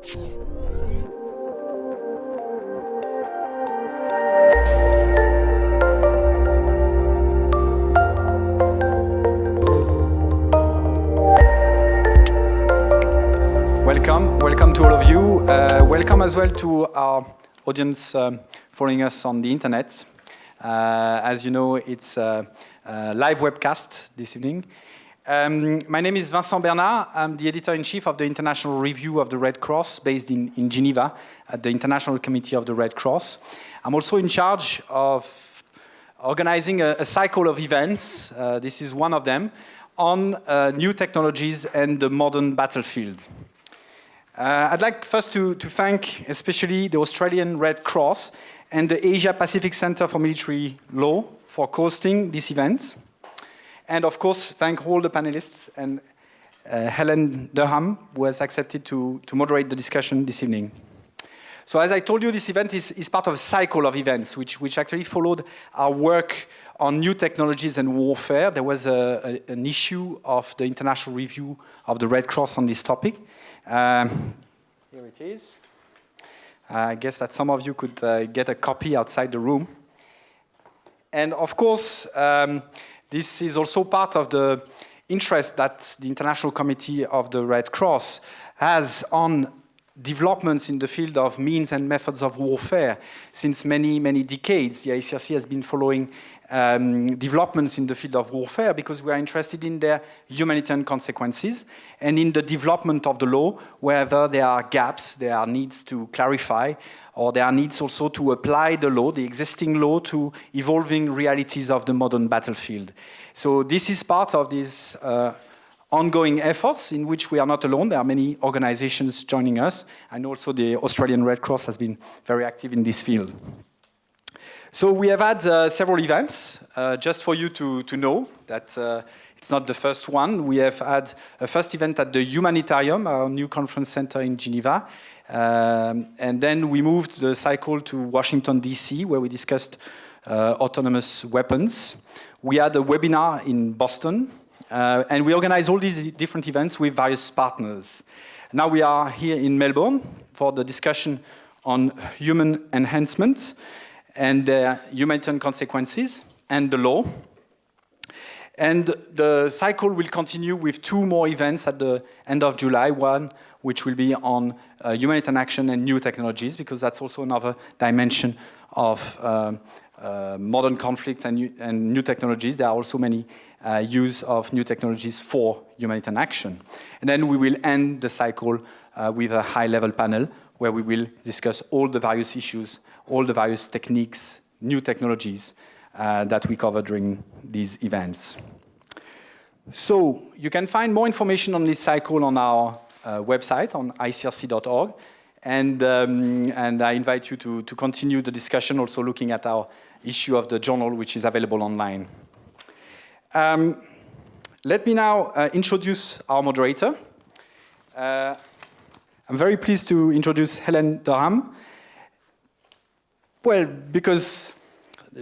Welcome to all of you. Welcome as well to our audience following us on the internet. As you know, it's a live webcast this evening. My name is Vincent Bernard. I'm the editor-in-chief of the International Review of the Red Cross, based in Geneva at the International Committee of the Red Cross. I'm also in charge of organizing a cycle of events. This is one of them, on new technologies and the modern battlefield. I'd like first to thank especially the Australian Red Cross and the Asia Pacific Centre for Military Law for hosting this event. And of course, thank all the panelists and Helen Durham, who has accepted to moderate the discussion this evening. So as I told you, this event is part of a cycle of events which actually followed our work on new technologies and warfare. There was an issue of the International Review of the Red Cross on this topic. Here it is. I guess that some of you could get a copy outside the room. And of course, this is also part of the interest that the International Committee of the Red Cross has on developments in the field of means and methods of warfare. Since many, many decades, the ICRC has been following developments in the field of warfare because we are interested in their humanitarian consequences and in the development of the law, whether there are gaps, there are needs to clarify, or there are needs also to apply the law, the existing law, to evolving realities of the modern battlefield. So this is part of these ongoing efforts in which we are not alone. There are many organizations joining us, and also the Australian Red Cross has been very active in this field. So we have had several events, just for you to know that it's not the first one. We have had a first event at the Humanitarium, our new conference center in Geneva. And then we moved the cycle to Washington, DC, where we discussed autonomous weapons. We had a webinar in Boston, and we organized all these different events with various partners. Now we are here in Melbourne for the discussion on human enhancement and their humanitarian consequences and the law. And the cycle will continue with two more events at the end of July, one which will be on humanitarian action and new technologies, because that's also another dimension of modern conflict and new technologies. There are also many use of new technologies for humanitarian action. And then we will end the cycle with a high-level panel where we will discuss all the various issues, all the various techniques, new technologies that we cover during these events. So you can find more information on this cycle on our website on icrc.org, and I invite you to continue the discussion, also looking at our issue of the journal, which is available online. Let me now introduce our moderator. I'm very pleased to introduce Helen Durham. Well, because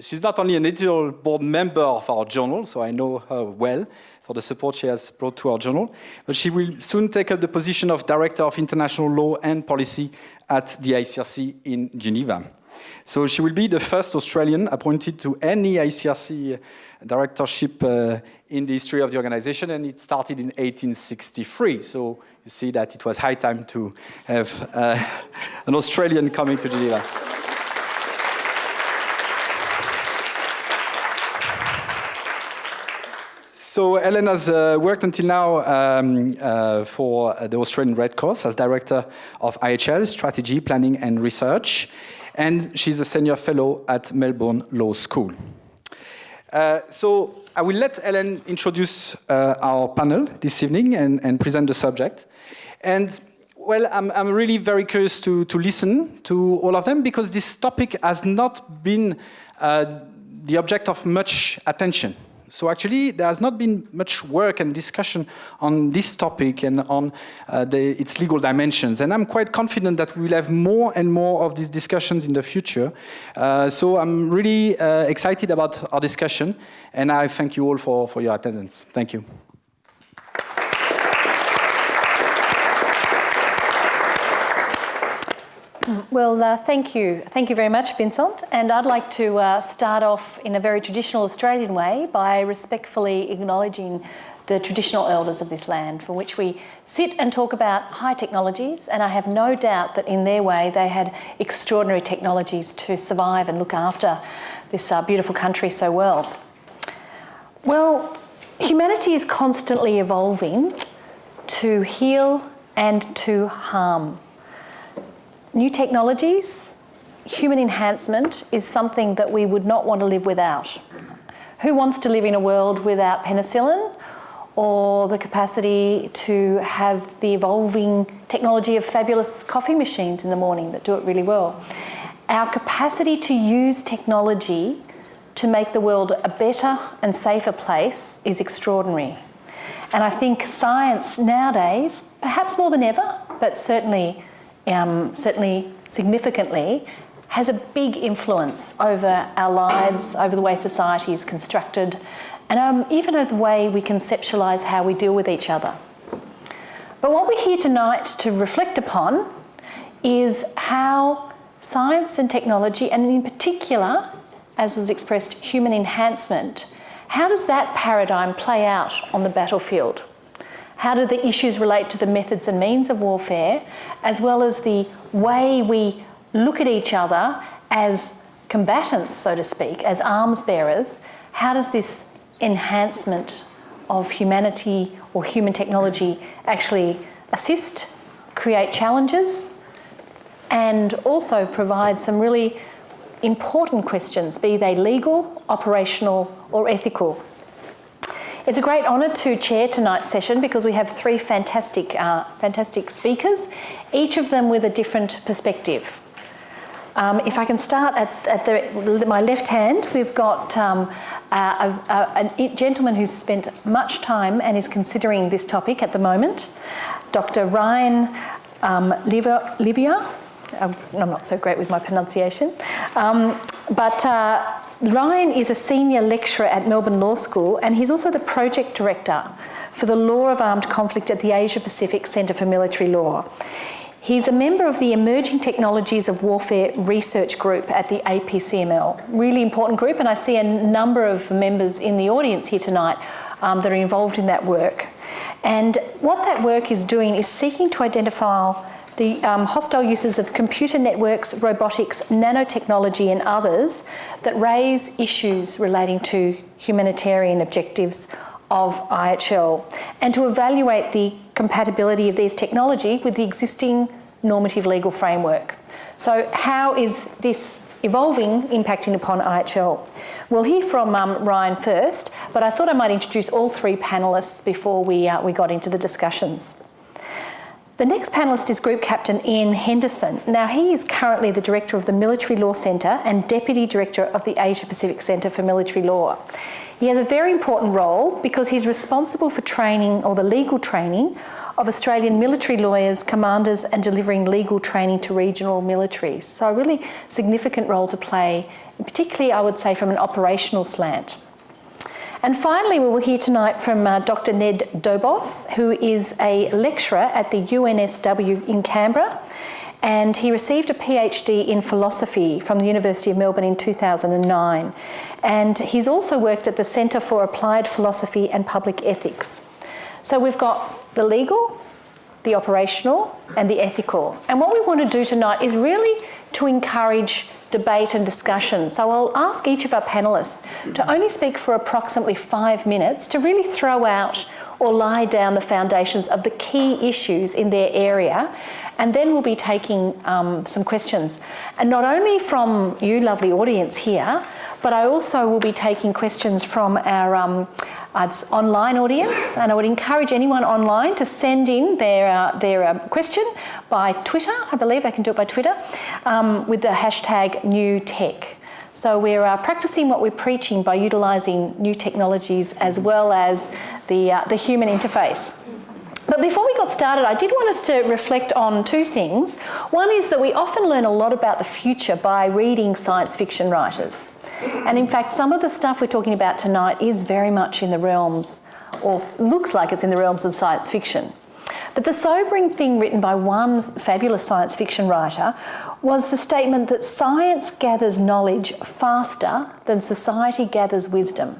she's not only an editorial board member of our journal, so I know her well for the support she has brought to our journal, but she will soon take up the position of Director of International Law and Policy at the ICRC in Geneva. So she will be the first Australian appointed to any ICRC directorship in the history of the organization, and it started in 1863. So you see that it was high time to have an Australian coming to Geneva. So Helen has worked until now for the Australian Red Cross as Director of IHL, Strategy, Planning and Research, and she's a Senior Fellow at Melbourne Law School. So I will let Helen introduce our panel this evening and present the subject. And well, I'm really very curious to listen to all of them, because this topic has not been the object of much attention. So actually, there has not been much work and discussion on this topic and on its legal dimensions. And I'm quite confident that we will have more and more of these discussions in the future. So I'm really excited about our discussion, and I thank you all for your attendance. Thank you. Well, thank you. Thank you very much, Vincent. And I'd like to start off in a very traditional Australian way by respectfully acknowledging the traditional elders of this land, for which we sit and talk about high technologies, and I have no doubt that in their way they had extraordinary technologies to survive and look after this beautiful country so well. Well, humanity is constantly evolving to heal and to harm. New technologies, human enhancement is something that we would not want to live without. Who wants to live in a world without penicillin or the capacity to have the evolving technology of fabulous coffee machines in the morning that do it really well? Our capacity to use technology to make the world a better and safer place is extraordinary. And I think science nowadays, perhaps more than ever, but certainly significantly, has a big influence over our lives, over the way society is constructed, and even over the way we conceptualise how we deal with each other. But what we're here tonight to reflect upon is how science and technology, and in particular, as was expressed, human enhancement, how does that paradigm play out on the battlefield? How do the issues relate to the methods and means of warfare, as well as the way we look at each other as combatants, so to speak, as arms bearers? How does this enhancement of humanity or human technology actually assist, create challenges, and also provide some really important questions, be they legal, operational, or ethical? It's a great honour to chair tonight's session because we have three fantastic speakers, each of them with a different perspective. If I can start at my left hand, we've got a gentleman who's spent much time and is considering this topic at the moment, Dr. Ryan Livia. I'm not so great with my pronunciation, but Ryan is a senior lecturer at Melbourne Law School, and he's also the project director for the Law of Armed Conflict at the Asia Pacific Centre for Military Law. He's a member of the Emerging Technologies of Warfare Research Group at the APCML. Really important group, and I see a number of members in the audience here tonight that are involved in that work. And what that work is doing is seeking to identify the hostile uses of computer networks, robotics, nanotechnology and others that raise issues relating to humanitarian objectives of IHL, and to evaluate the compatibility of these technology with the existing normative legal framework. So how is this evolving, impacting upon IHL? We'll hear from Ryan first, but I thought I might introduce all three panellists before we got into the discussions. The next panellist is Group Captain Ian Henderson. Now, he is currently the Director of the Military Law Centre and Deputy Director of the Asia Pacific Centre for Military Law. He has a very important role because he's responsible for training, or the legal training, of Australian military lawyers, commanders, and delivering legal training to regional militaries. So a really significant role to play, particularly, I would say, from an operational slant. And finally, we will hear tonight from Dr. Ned Dobos, who is a lecturer at the UNSW in Canberra, and he received a PhD in philosophy from the University of Melbourne in 2009. And he's also worked at the Centre for Applied Philosophy and Public Ethics. So we've got the legal, the operational, and the ethical. And what we want to do tonight is really to encourage debate and discussion. So I'll ask each of our panellists to only speak for approximately 5 minutes to really throw out or lie down the foundations of the key issues in their area, and then we'll be taking some questions. And not only from you lovely audience here, but I also will be taking questions from our online audience, and I would encourage anyone online to send in their question by Twitter. I believe I can do it by Twitter, with the hashtag #NewTech. So we're practicing what we're preaching by utilising new technologies as well as the human interface. But before we got started, I did want us to reflect on two things. One is that we often learn a lot about the future by reading science fiction writers. And in fact, some of the stuff we're talking about tonight is very much in the realms, or looks like it's in the realms of science fiction. But the sobering thing written by one fabulous science fiction writer was the statement that science gathers knowledge faster than society gathers wisdom.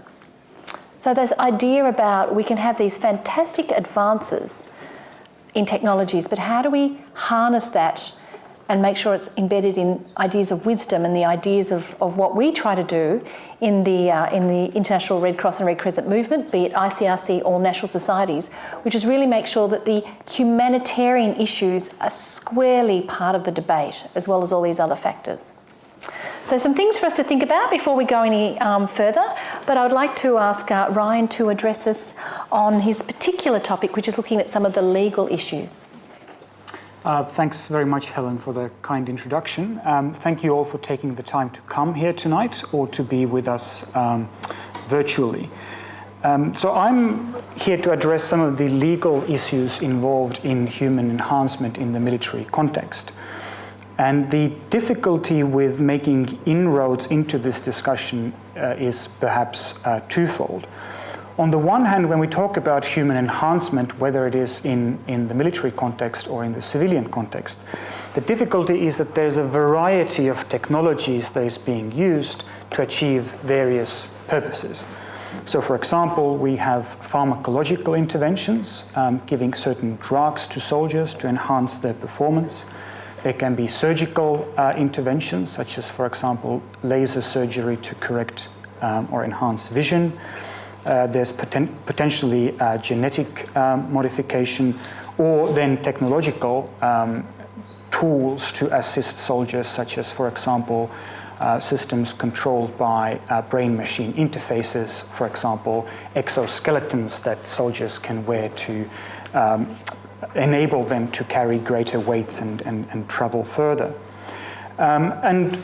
So this idea about we can have these fantastic advances in technologies, but how do we harness that and make sure it's embedded in ideas of wisdom and the ideas of what we try to do in the International Red Cross and Red Crescent movement, be it ICRC or national societies, which is really make sure that the humanitarian issues are squarely part of the debate, as well as all these other factors. So some things for us to think about before we go any further, but I would like to ask Ryan to address us on his particular topic, which is looking at some of the legal issues. Thanks very much, Helen, for the kind introduction. Thank you all for taking the time to come here tonight or to be with us virtually. So I'm here to address some of the legal issues involved in human enhancement in the military context. And the difficulty with making inroads into this discussion is perhaps twofold. On the one hand, when we talk about human enhancement, whether it is in the military context or in the civilian context, the difficulty is that there's a variety of technologies that is being used to achieve various purposes. So, for example, we have pharmacological interventions, giving certain drugs to soldiers to enhance their performance. There can be surgical interventions, such as, for example, laser surgery to correct or enhance vision. There's potentially genetic modification, or then technological tools to assist soldiers, such as, for example, systems controlled by brain-machine interfaces, for example, exoskeletons that soldiers can wear to enable them to carry greater weights and travel further. And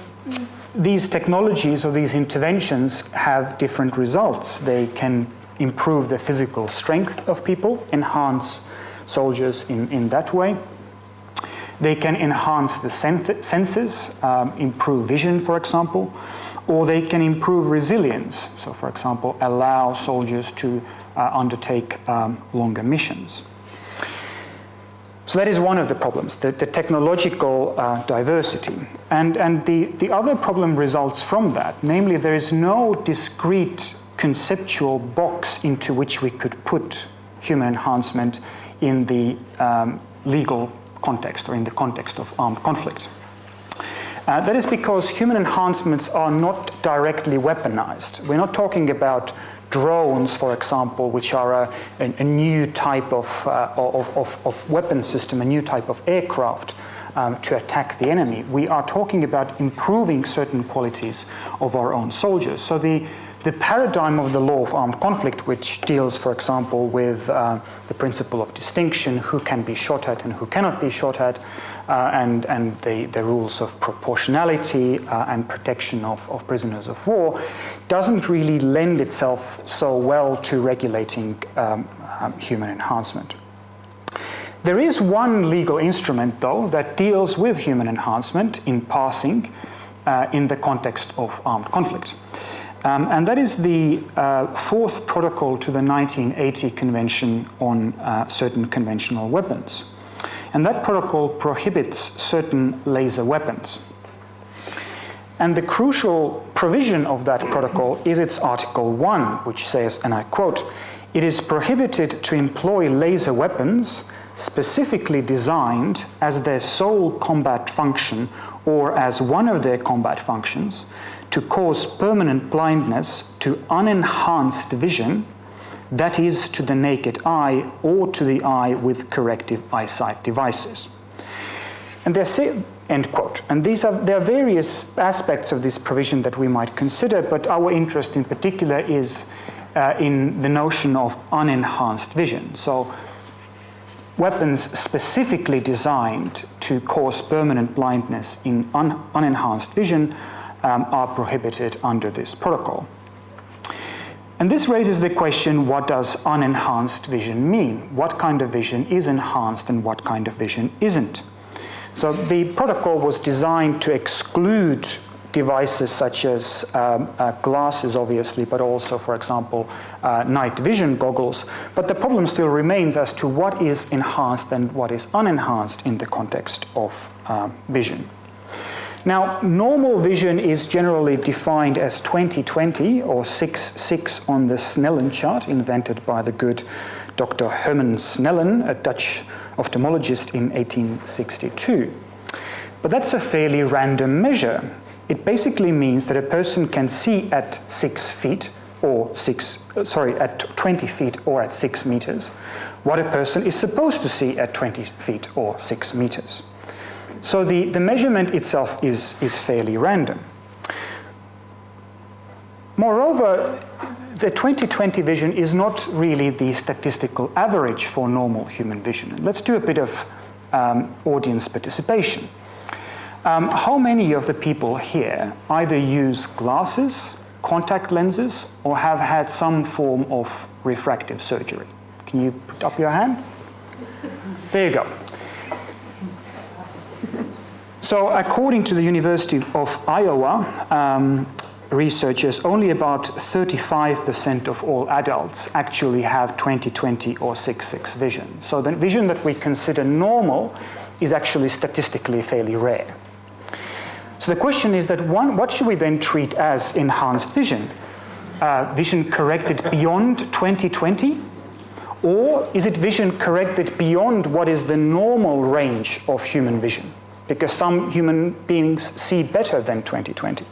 these technologies or these interventions have different results. They can improve the physical strength of people, enhance soldiers in that way. They can enhance the senses, improve vision, for example, or they can improve resilience. So, for example, allow soldiers to undertake longer missions. So that is one of the problems, the technological diversity. And the other problem results from that, namely there is no discrete conceptual box into which we could put human enhancement in the legal context or in the context of armed conflict. That is because human enhancements are not directly weaponized. We're not talking about drones, for example, which are a new type of weapon system, a new type of aircraft to attack the enemy. We are talking about improving certain qualities of our own soldiers. So the paradigm of the law of armed conflict, which deals, for example, with the principle of distinction, who can be shot at and who cannot be shot at, and the rules of proportionality and protection of prisoners of war, doesn't really lend itself so well to regulating human enhancement. There is one legal instrument, though, that deals with human enhancement in passing in the context of armed conflict. And that is the fourth protocol to the 1980 Convention on certain conventional weapons. And that protocol prohibits certain laser weapons. And the crucial provision of that protocol is its Article 1, which says, and I quote, "It is prohibited to employ laser weapons specifically designed as their sole combat function or as one of their combat functions to cause permanent blindness to unenhanced vision, that is, to the naked eye or to the eye with corrective eyesight devices." And end quote. And there are various aspects of this provision that we might consider, but our interest in particular is in the notion of unenhanced vision. So weapons specifically designed to cause permanent blindness in unenhanced vision are prohibited under this protocol. And this raises the question, what does unenhanced vision mean? What kind of vision is enhanced and what kind of vision isn't? So the protocol was designed to exclude devices such as glasses, obviously, but also, for example, night vision goggles. But the problem still remains as to what is enhanced and what is unenhanced in the context of vision. Now, normal vision is generally defined as 20/20 or 6/6 on the Snellen chart, invented by the good Dr. Herman Snellen, a Dutch ophthalmologist in 1862. But that's a fairly random measure. It basically means that a person can see at 6 feet or at 20 feet or at 6 meters what a person is supposed to see at 20 feet or 6 meters. So the measurement itself is fairly random. Moreover, the 20/20 vision is not really the statistical average for normal human vision. Let's do a bit of audience participation. How many of the people here either use glasses, contact lenses, or have had some form of refractive surgery? Can you put up your hand? There you go. So according to the University of Iowa, researchers, only about 35% of all adults actually have 20/20 or 6/6 vision. So the vision that we consider normal is actually statistically fairly rare. So the question is that, what should we then treat as enhanced vision? Vision corrected beyond 20/20? Or is it vision corrected beyond what is the normal range of human vision? Because some human beings see better than 20/20.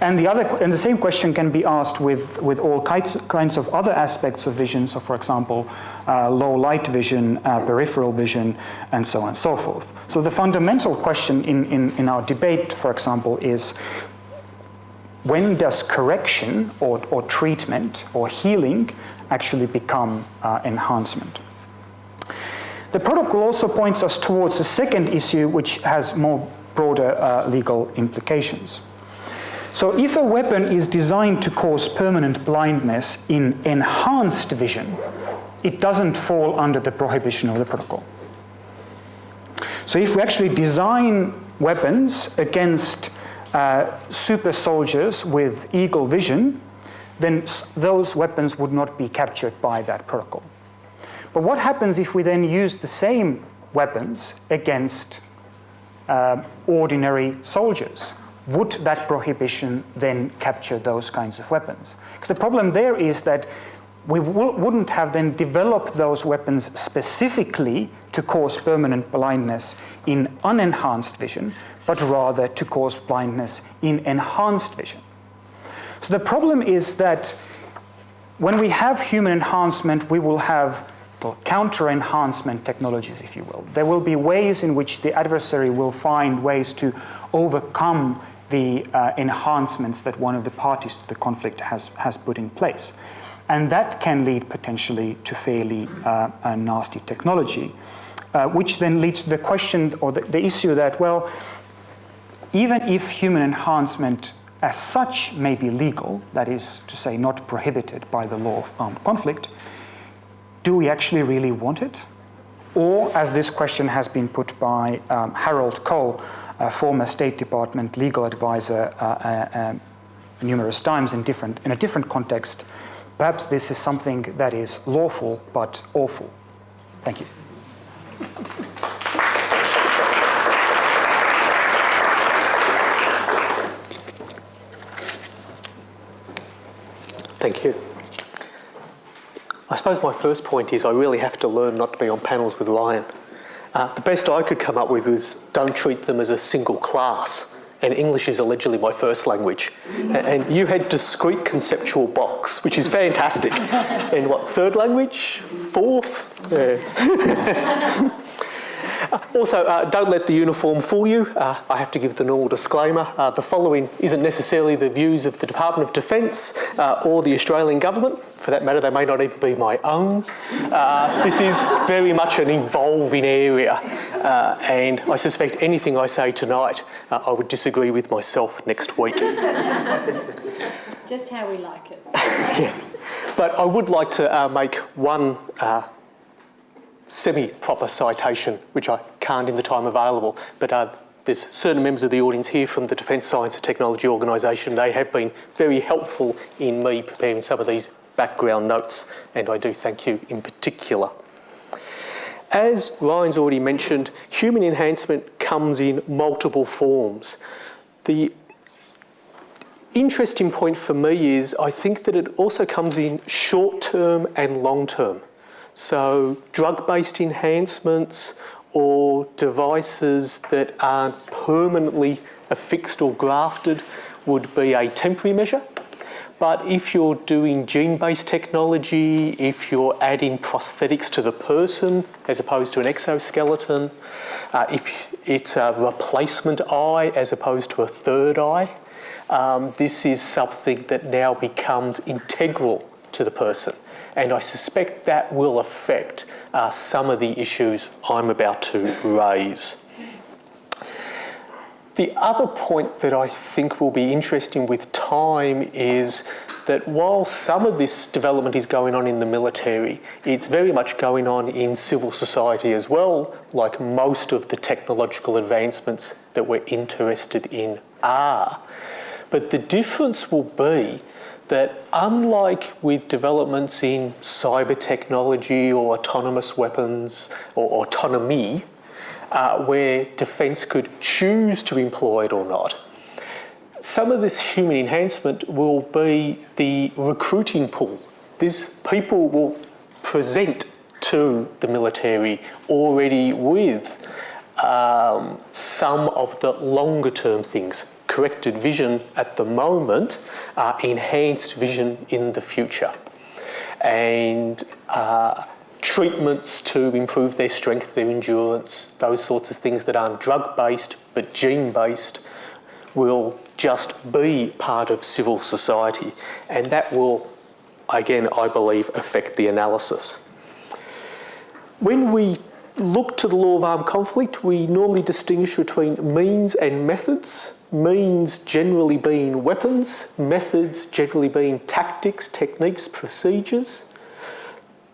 And the same question can be asked with all kinds of other aspects of vision. So, for example, low light vision, peripheral vision, and so on and so forth. So the fundamental question in our debate, for example, is when does correction or treatment or healing actually become enhancement? The protocol also points us towards a second issue which has more broader legal implications. So if a weapon is designed to cause permanent blindness in enhanced vision, it doesn't fall under the prohibition of the protocol. So if we actually design weapons against super soldiers with eagle vision, then those weapons would not be captured by that protocol. But what happens if we then use the same weapons against ordinary soldiers? Would that prohibition then capture those kinds of weapons? Because the problem there is that we wouldn't have then developed those weapons specifically to cause permanent blindness in unenhanced vision, but rather to cause blindness in enhanced vision. So the problem is that when we have human enhancement, we will have counter-enhancement technologies, if you will. There will be ways in which the adversary will find ways to overcome the enhancements that one of the parties to the conflict has put in place. And that can lead potentially to fairly nasty technology, which then leads to the question or the issue that, well, even if human enhancement as such may be legal, that is to say not prohibited by the law of armed conflict, do we actually really want it? Or, as this question has been put by Harold Koh, a former State Department legal advisor numerous times in a different context, perhaps this is something that is lawful but awful. Thank you. Thank you. I suppose my first point is I really have to learn not to be on panels with Ryan. The best I could come up with was don't treat them as a single class. And English is allegedly my first language. And you had discrete conceptual box, which is fantastic. And what, third language? Fourth? Yes. Also, don't let the uniform fool you. I have to give the normal disclaimer. The following isn't necessarily the views of the Department of Defence or the Australian government. For that matter, they may not even be my own. This is very much an evolving area. And I suspect anything I say tonight, I would disagree with myself next week. Just how we like it. Yeah. But I would like to make one semi-proper citation, which I can't in the time available, but there's certain members of the audience here from the Defence Science and Technology Organisation. They have been very helpful in me preparing some of these background notes, and I do thank you in particular. As Ryan's already mentioned, human enhancement comes in multiple forms. The interesting point for me is I think that it also comes in short-term and long-term. So drug-based enhancements or devices that aren't permanently affixed or grafted would be a temporary measure. But if you're doing gene-based technology, if you're adding prosthetics to the person as opposed to an exoskeleton, if it's a replacement eye as opposed to a third eye, this is something that now becomes integral to the person. And I suspect that will affect some of the issues I'm about to raise. The other point that I think will be interesting with time is that while some of this development is going on in the military, it's very much going on in civil society as well, like most of the technological advancements that we're interested in are. But the difference will be that unlike with developments in cyber technology or autonomous weapons or autonomy, where defence could choose to employ it or not, some of this human enhancement will be the recruiting pool. These people will present to the military already with some of the longer term things. Corrected vision at the moment, enhanced vision in the future. And treatments to improve their strength, their endurance, those sorts of things that aren't drug-based but gene-based will just be part of civil society. And that will, again, I believe, affect the analysis. When we look to the law of armed conflict, we normally distinguish between means and methods. Means generally being weapons, methods generally being tactics, techniques, procedures.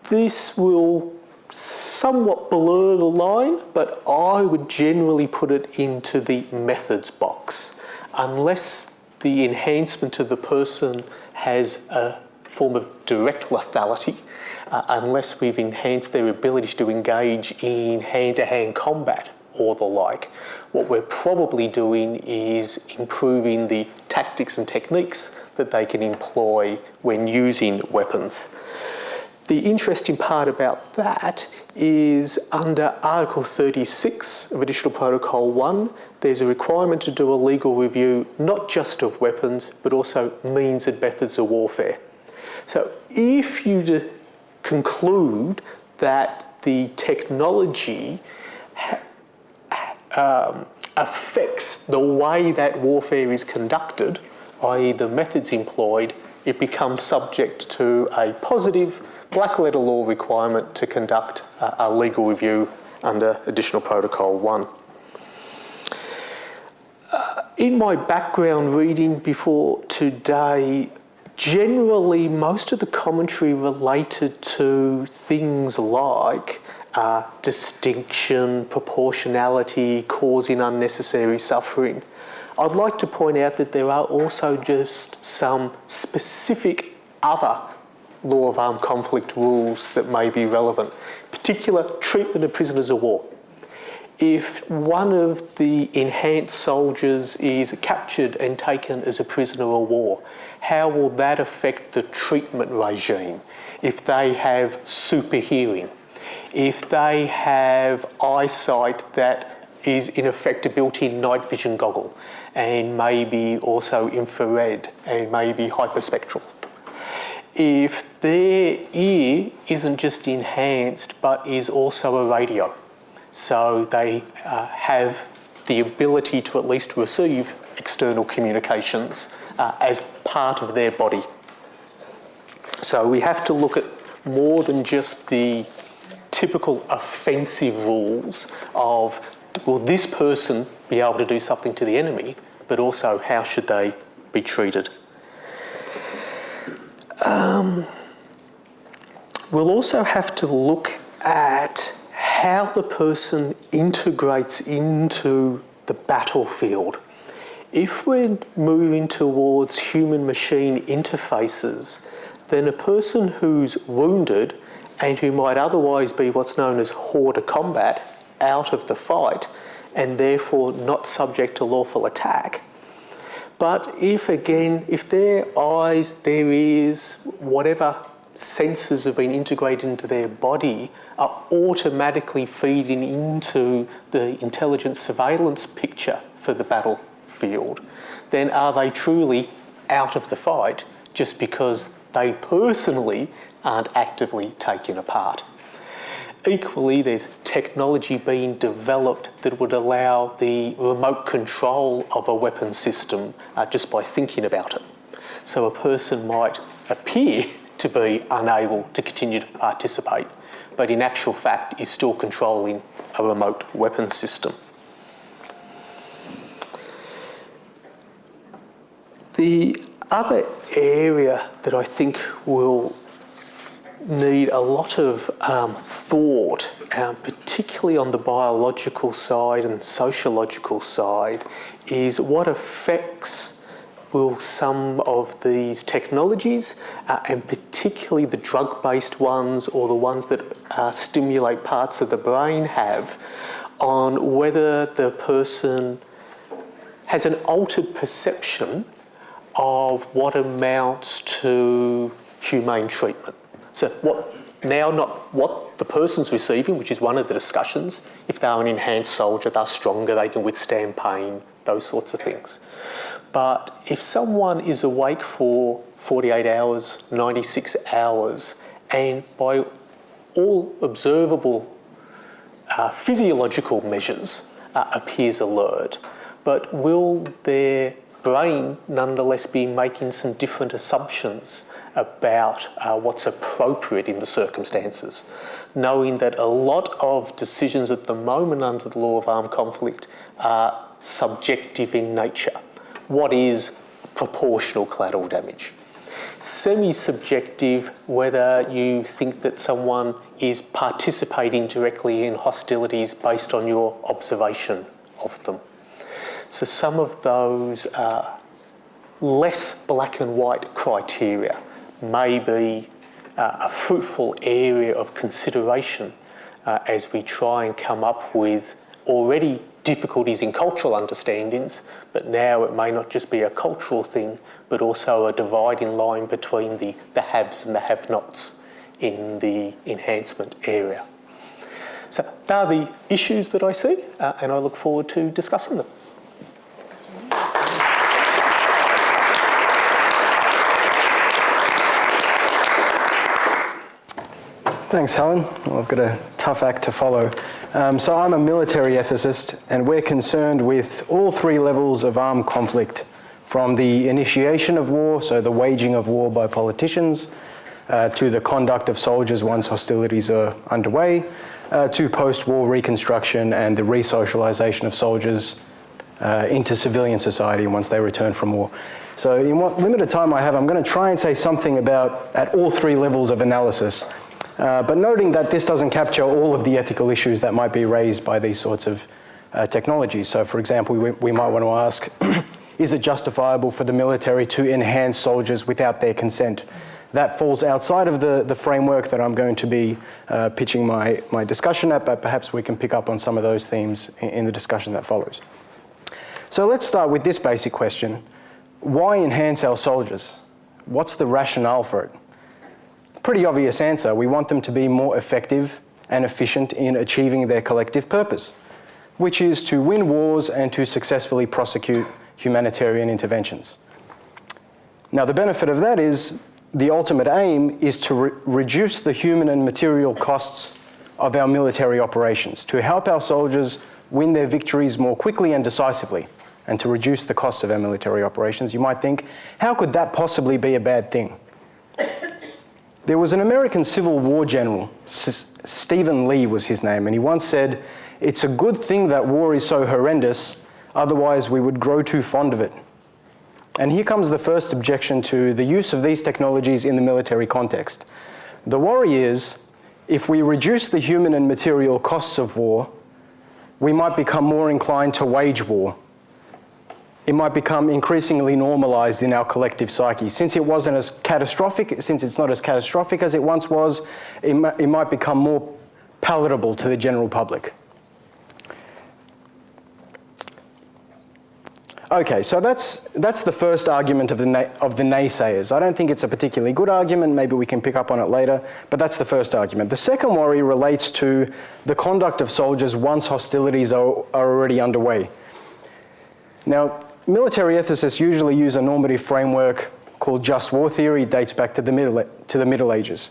This will somewhat blur the line, but I would generally put it into the methods box. Unless the enhancement of the person has a form of direct lethality, unless we've enhanced their ability to engage in hand-to-hand combat or the like, what we're probably doing is improving the tactics and techniques that they can employ when using weapons. The interesting part about that is under Article 36 of Additional Protocol 1, there's a requirement to do a legal review not just of weapons, but also means and methods of warfare. So if you conclude that the technology affects the way that warfare is conducted, i.e. the methods employed, it becomes subject to a positive black letter law requirement to conduct a legal review under Additional Protocol 1. In my background reading before today, generally most of the commentary related to things like distinction, proportionality, causing unnecessary suffering. I'd like to point out that there are also just some specific other law of armed conflict rules that may be relevant, particular treatment of prisoners of war. If one of the enhanced soldiers is captured and taken as a prisoner of war, how will that affect the treatment regime? If they have super hearing, if they have eyesight that is in effect a built-in night vision goggle and maybe also infrared and maybe hyperspectral. If their ear isn't just enhanced but is also a radio, so they have the ability to at least receive external communications as part of their body. So we have to look at more than just the typical offensive rules of, will this person be able to do something to the enemy, but also how should they be treated. We'll also have to look at how the person integrates into the battlefield. If we're moving towards human-machine interfaces, then a person who's wounded and who might otherwise be what's known as hors de combat, out of the fight, and therefore not subject to lawful attack. But if their eyes, their ears, whatever senses have been integrated into their body are automatically feeding into the intelligence surveillance picture for the battlefield, then are they truly out of the fight just because they personally aren't actively taking a part? Equally, there's technology being developed that would allow the remote control of a weapon system just by thinking about it. So a person might appear to be unable to continue to participate, but in actual fact is still controlling a remote weapon system. The other area that I think will need a lot of thought, particularly on the biological side and sociological side, is what effects will some of these technologies, and particularly the drug-based ones or the ones that stimulate parts of the brain, have on whether the person has an altered perception of what amounts to humane treatment. So not what the person's receiving, which is one of the discussions. If they're an enhanced soldier, they're stronger, they can withstand pain, those sorts of things. But if someone is awake for 48 hours, 96 hours, and by all observable physiological measures appears alert, but will their brain nonetheless be making some different assumptions about what's appropriate in the circumstances, knowing that a lot of decisions at the moment under the law of armed conflict are subjective in nature. What is proportional collateral damage? Semi-subjective, whether you think that someone is participating directly in hostilities based on your observation of them. So some of those less black and white criteria may be a fruitful area of consideration as we try and come up with already difficulties in cultural understandings, but now it may not just be a cultural thing, but also a dividing line between the haves and the have-nots in the enhancement area. So they are the issues that I see, and I look forward to discussing them. Thanks, Helen. Well, I've got a tough act to follow. So I'm a military ethicist, and we're concerned with all three levels of armed conflict, from the initiation of war, so the waging of war by politicians, to the conduct of soldiers once hostilities are underway, to post-war reconstruction and the re-socialisation of soldiers into civilian society once they return from war. So in what limited time I have, I'm going to try and say something about at all three levels of analysis. But noting that this doesn't capture all of the ethical issues that might be raised by these sorts of technologies. So for example, we might want to ask, is it justifiable for the military to enhance soldiers without their consent? That falls outside of the framework that I'm going to be pitching my discussion at, but perhaps we can pick up on some of those themes in the discussion that follows. So let's start with this basic question. Why enhance our soldiers? What's the rationale for it? Pretty obvious answer. We want them to be more effective and efficient in achieving their collective purpose, which is to win wars and to successfully prosecute humanitarian interventions. Now, the benefit of that is the ultimate aim is to reduce the human and material costs of our military operations, to help our soldiers win their victories more quickly and decisively, and to reduce the costs of our military operations. You might think, how could that possibly be a bad thing? There was an American Civil War general, Stephen Lee was his name, and he once said, "It's a good thing that war is so horrendous, otherwise we would grow too fond of it." And here comes the first objection to the use of these technologies in the military context. The worry is, if we reduce the human and material costs of war, we might become more inclined to wage war. It might become increasingly normalized in our collective psyche. Since it wasn't as catastrophic, since it's not as catastrophic as it once was, it might become more palatable to the general public. Okay, so that's the first argument of the naysayers. I don't think it's a particularly good argument, maybe we can pick up on it later, but that's the first argument. The second worry relates to the conduct of soldiers once hostilities are already underway. Now, military ethicists usually use a normative framework called just war theory. It dates back to the Middle Ages.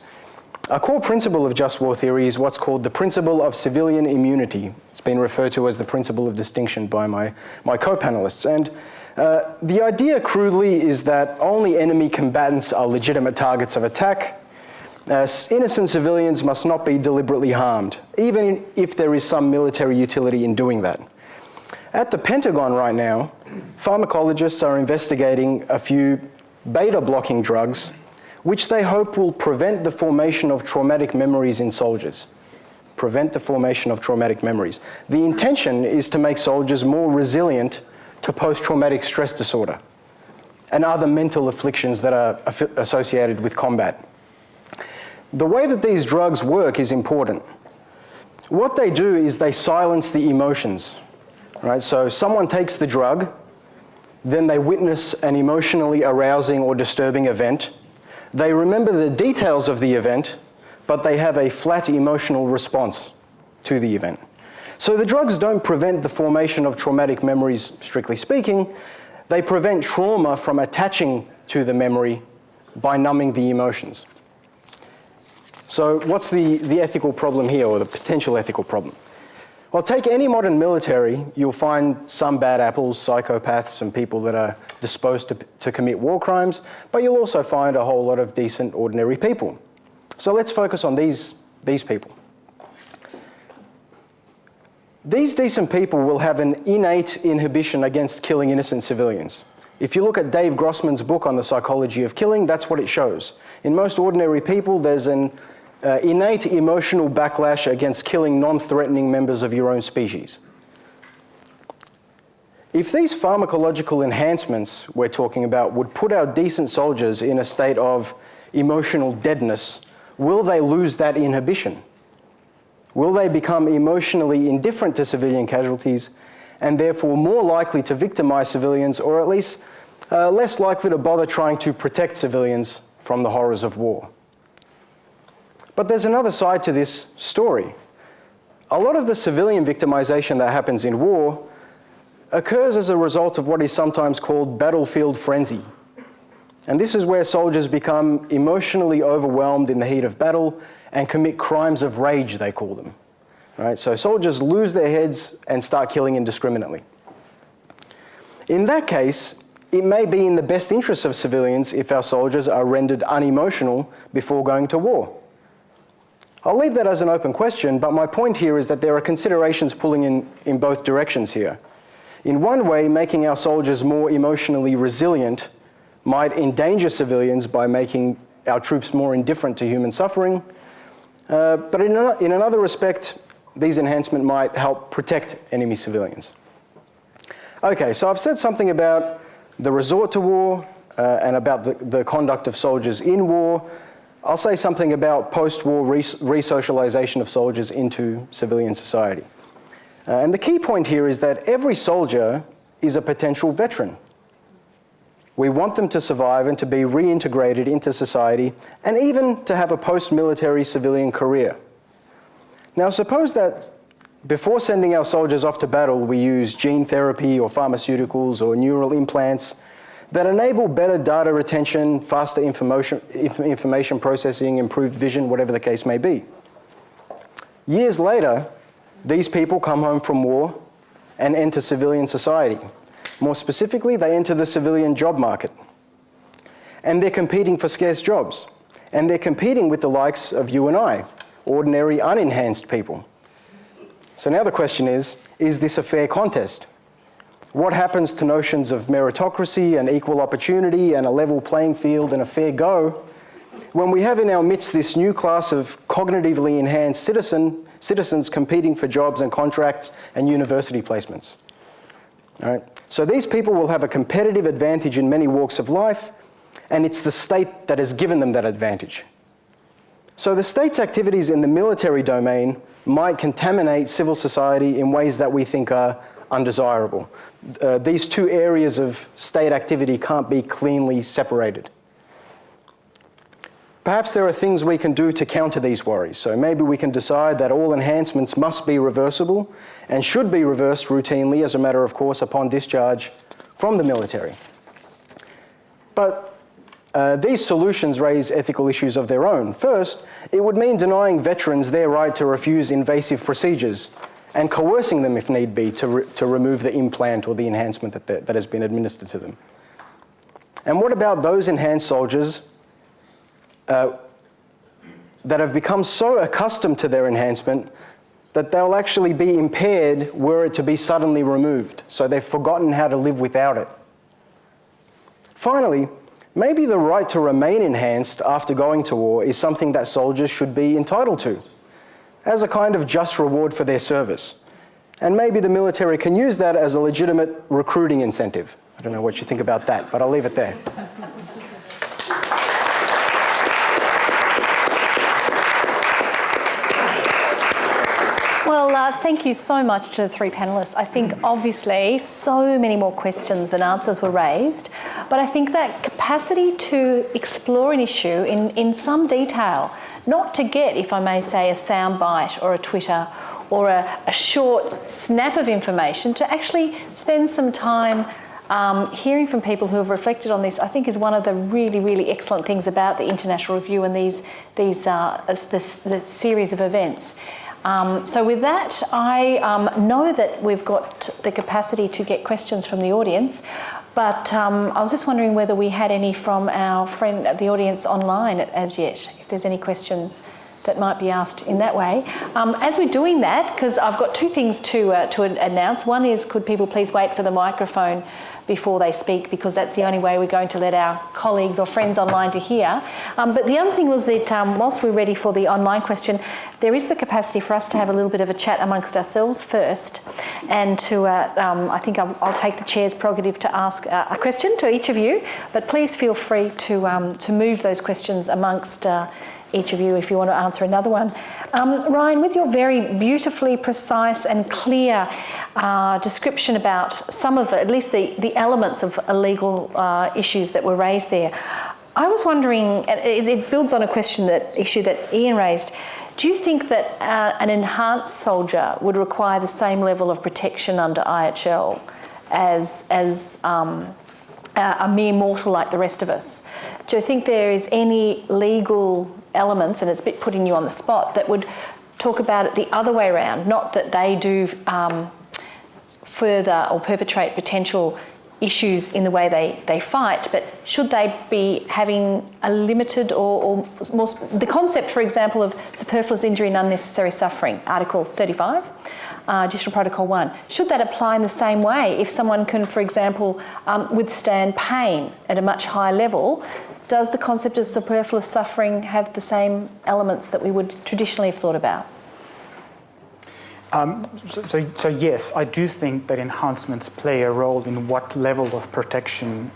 A core principle of just war theory is what's called the principle of civilian immunity. It's been referred to as the principle of distinction by my co-panelists. And the idea crudely is that only enemy combatants are legitimate targets of attack. Innocent civilians must not be deliberately harmed, even if there is some military utility in doing that. At the Pentagon right now, pharmacologists are investigating a few beta-blocking drugs which they hope will prevent the formation of traumatic memories in soldiers. Prevent the formation of traumatic memories. The intention is to make soldiers more resilient to post-traumatic stress disorder and other mental afflictions that are associated with combat. The way that these drugs work is important. What they do is they silence the emotions, right? So someone takes the drug, then they witness an emotionally arousing or disturbing event. They remember the details of the event, but they have a flat emotional response to the event. So the drugs don't prevent the formation of traumatic memories, strictly speaking. They prevent trauma from attaching to the memory by numbing the emotions. So what's the ethical problem here, or the potential ethical problem? Well, take any modern military, you'll find some bad apples, psychopaths, and people that are disposed to commit war crimes, but you'll also find a whole lot of decent, ordinary people. So let's focus on these people. These decent people will have an innate inhibition against killing innocent civilians. If you look at Dave Grossman's book on the psychology of killing, that's what it shows. In most ordinary people, there's an innate emotional backlash against killing non-threatening members of your own species. If these pharmacological enhancements we're talking about would put our decent soldiers in a state of emotional deadness, will they lose that inhibition? Will they become emotionally indifferent to civilian casualties and therefore more likely to victimize civilians, or at least less likely to bother trying to protect civilians from the horrors of war? But there's another side to this story. A lot of the civilian victimization that happens in war occurs as a result of what is sometimes called battlefield frenzy. And this is where soldiers become emotionally overwhelmed in the heat of battle and commit crimes of rage, they call them. Right? So soldiers lose their heads and start killing indiscriminately. In that case, it may be in the best interests of civilians if our soldiers are rendered unemotional before going to war. I'll leave that as an open question, but my point here is that there are considerations pulling in both directions here. In one way, making our soldiers more emotionally resilient might endanger civilians by making our troops more indifferent to human suffering, but in another respect, these enhancements might help protect enemy civilians. Okay, so I've said something about the resort to war and about the conduct of soldiers in war. I'll say something about post-war resocialization of soldiers into civilian society. And the key point here is that every soldier is a potential veteran. We want them to survive and to be reintegrated into society, and even to have a post-military civilian career. Now, suppose that before sending our soldiers off to battle, we use gene therapy or pharmaceuticals or neural implants that enable better data retention, faster information processing, improved vision, whatever the case may be. Years later, these people come home from war and enter civilian society. More specifically, they enter the civilian job market. And they're competing for scarce jobs. And they're competing with the likes of you and I, ordinary, unenhanced people. So now the question is this a fair contest? What happens to notions of meritocracy and equal opportunity and a level playing field and a fair go when we have in our midst this new class of cognitively enhanced citizen citizens competing for jobs and contracts and university placements. All right? So these people will have a competitive advantage in many walks of life, and it's the state that has given them that advantage. So the state's activities in the military domain might contaminate civil society in ways that we think are undesirable. These two areas of state activity can't be cleanly separated. Perhaps there are things we can do to counter these worries. So maybe we can decide that all enhancements must be reversible and should be reversed routinely as a matter of course upon discharge from the military. But these solutions raise ethical issues of their own. First, it would mean denying veterans their right to refuse invasive procedures and coercing them if need be to remove the implant or the enhancement that has been administered to them. And what about those enhanced soldiers that have become so accustomed to their enhancement that they'll actually be impaired were it to be suddenly removed, so they've forgotten how to live without it? Finally, maybe the right to remain enhanced after going to war is something that soldiers should be entitled to, as a kind of just reward for their service. And maybe the military can use that as a legitimate recruiting incentive. I don't know what you think about that, but I'll leave it there. Well, thank you so much to the three panellists. I think obviously so many more questions and answers were raised, but I think that capacity to explore an issue in some detail, not to get, if I may say, a soundbite or a Twitter or a short snap of information, to actually spend some time hearing from people who have reflected on this, I think is one of the really, really excellent things about the International Review and this series of events. So with that, I know that we've got the capacity to get questions from the audience, but I was just wondering whether we had any from our friend, the audience online as yet, if there's any questions that might be asked in that way. As we're doing that, because I've got two things to announce. One is, could people please wait for the microphone before they speak, because that's the only way we're going to let our colleagues or friends online to hear. But the other thing was that whilst we're ready for the online question, there is the capacity for us to have a little bit of a chat amongst ourselves first, and to, I think I'll take the chair's prerogative to ask a question to each of you, but please feel free to move those questions amongst each of you if you want to answer another one. Ryan, with your very beautifully precise and clear description about some of, at least the elements of illegal issues that were raised there, I was wondering, it builds on a issue that Ian raised. Do you think that an enhanced soldier would require the same level of protection under IHL as a mere mortal like the rest of us? Do you think there is any legal elements, and it's a bit putting you on the spot, that would talk about it the other way around? Not that they do further or perpetrate potential issues in the way they fight, but should they be having a limited or more, the concept, for example, of superfluous injury and unnecessary suffering, Article 35, Additional Protocol 1, should that apply in the same way? If someone can, for example, withstand pain at a much higher level, does the concept of superfluous suffering have the same elements that we would traditionally have thought about? So yes, I do think that enhancements play a role in what level of protection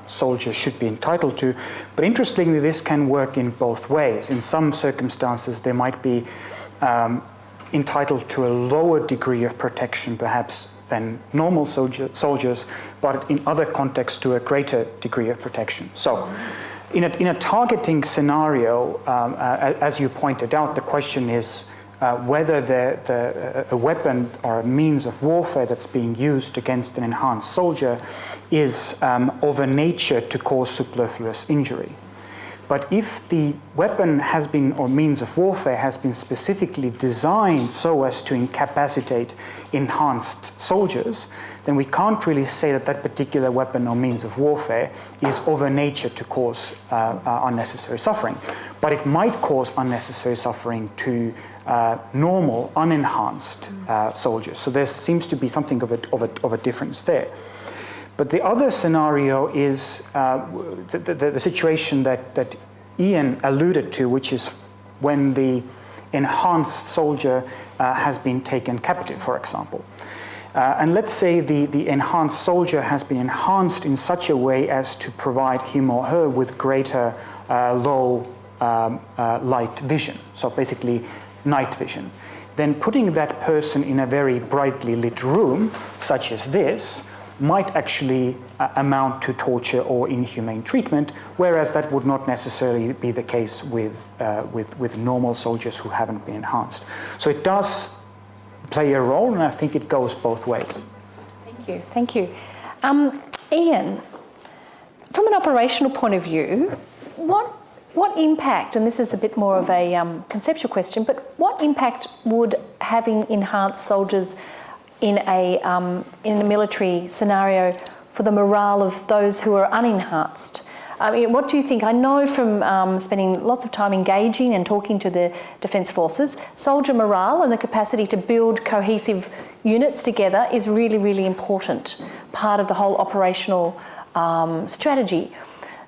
soldiers should be entitled to. But interestingly, this can work in both ways. In some circumstances, they might be entitled to a lower degree of protection, perhaps, than normal soldiers, but in other contexts to a greater degree of protection. So, in a targeting scenario, as you pointed out, the question is whether a weapon or a means of warfare that's being used against an enhanced soldier is of a nature to cause superfluous injury. But if the weapon has been, or means of warfare has been specifically designed so as to incapacitate enhanced soldiers, then we can't really say that that particular weapon or means of warfare is of a nature to cause unnecessary suffering. But it might cause unnecessary suffering to normal, unenhanced soldiers. So there seems to be something of a difference there. But the other scenario is the situation that Ian alluded to, which is when the enhanced soldier has been taken captive, for example. And let's say the enhanced soldier has been enhanced in such a way as to provide him or her with greater low light vision, so basically night vision. Then putting that person in a very brightly lit room, such as this, might actually amount to torture or inhumane treatment, whereas that would not necessarily be the case with normal soldiers who haven't been enhanced. So it does play a role, and I think it goes both ways. Thank you. Ian, from an operational point of view, what impact, and this is a bit more of a conceptual question, but what impact would having enhanced soldiers in a military scenario for the morale of those who are unenhanced? I mean, what do you think? I know from spending lots of time engaging and talking to the Defence Forces, soldier morale and the capacity to build cohesive units together is really, really important, part of the whole operational strategy.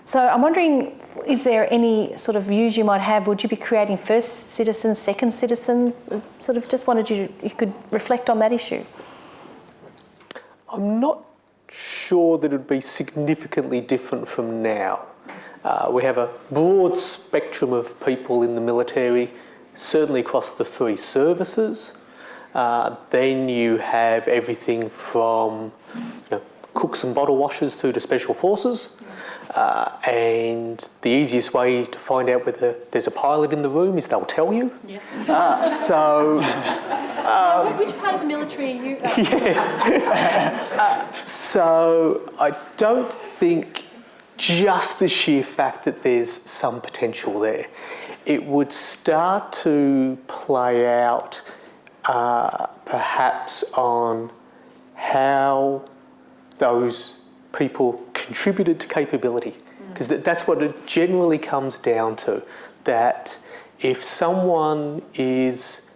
So I'm wondering, is there any sort of views you might have? Would you be creating first citizens, second citizens? Sort of just wanted you could reflect on that issue. I'm not sure that it would be significantly different from now. We have a broad spectrum of people in the military, certainly across the three services. Then you have everything from cooks and bottle washers through to special forces. And the easiest way to find out whether there's a pilot in the room is they'll tell you. Yeah. Which part of the military are you? So I don't think just the sheer fact that there's some potential there. It would start to play out perhaps on how those people contributed to capability, because that's what it generally comes down to, that if someone is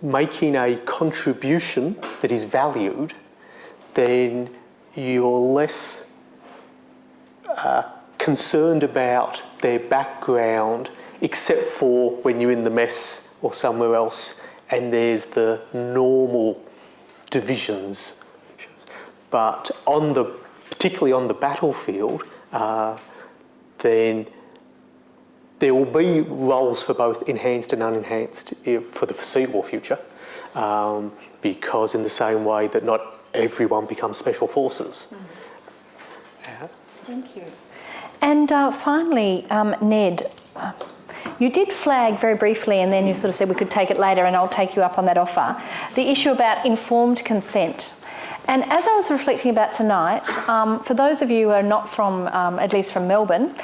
making a contribution that is valued, then you're less concerned about their background, except for when you're in the mess or somewhere else and there's the normal divisions. But particularly on the battlefield, then there will be roles for both enhanced and unenhanced for the foreseeable future, because in the same way that not everyone becomes special forces. Thank you. And finally, Ned, you did flag very briefly, and then you sort of said we could take it later, and I'll take you up on that offer, the issue about informed consent. And as I was reflecting about tonight, for those of you who are not from, at least from Melbourne,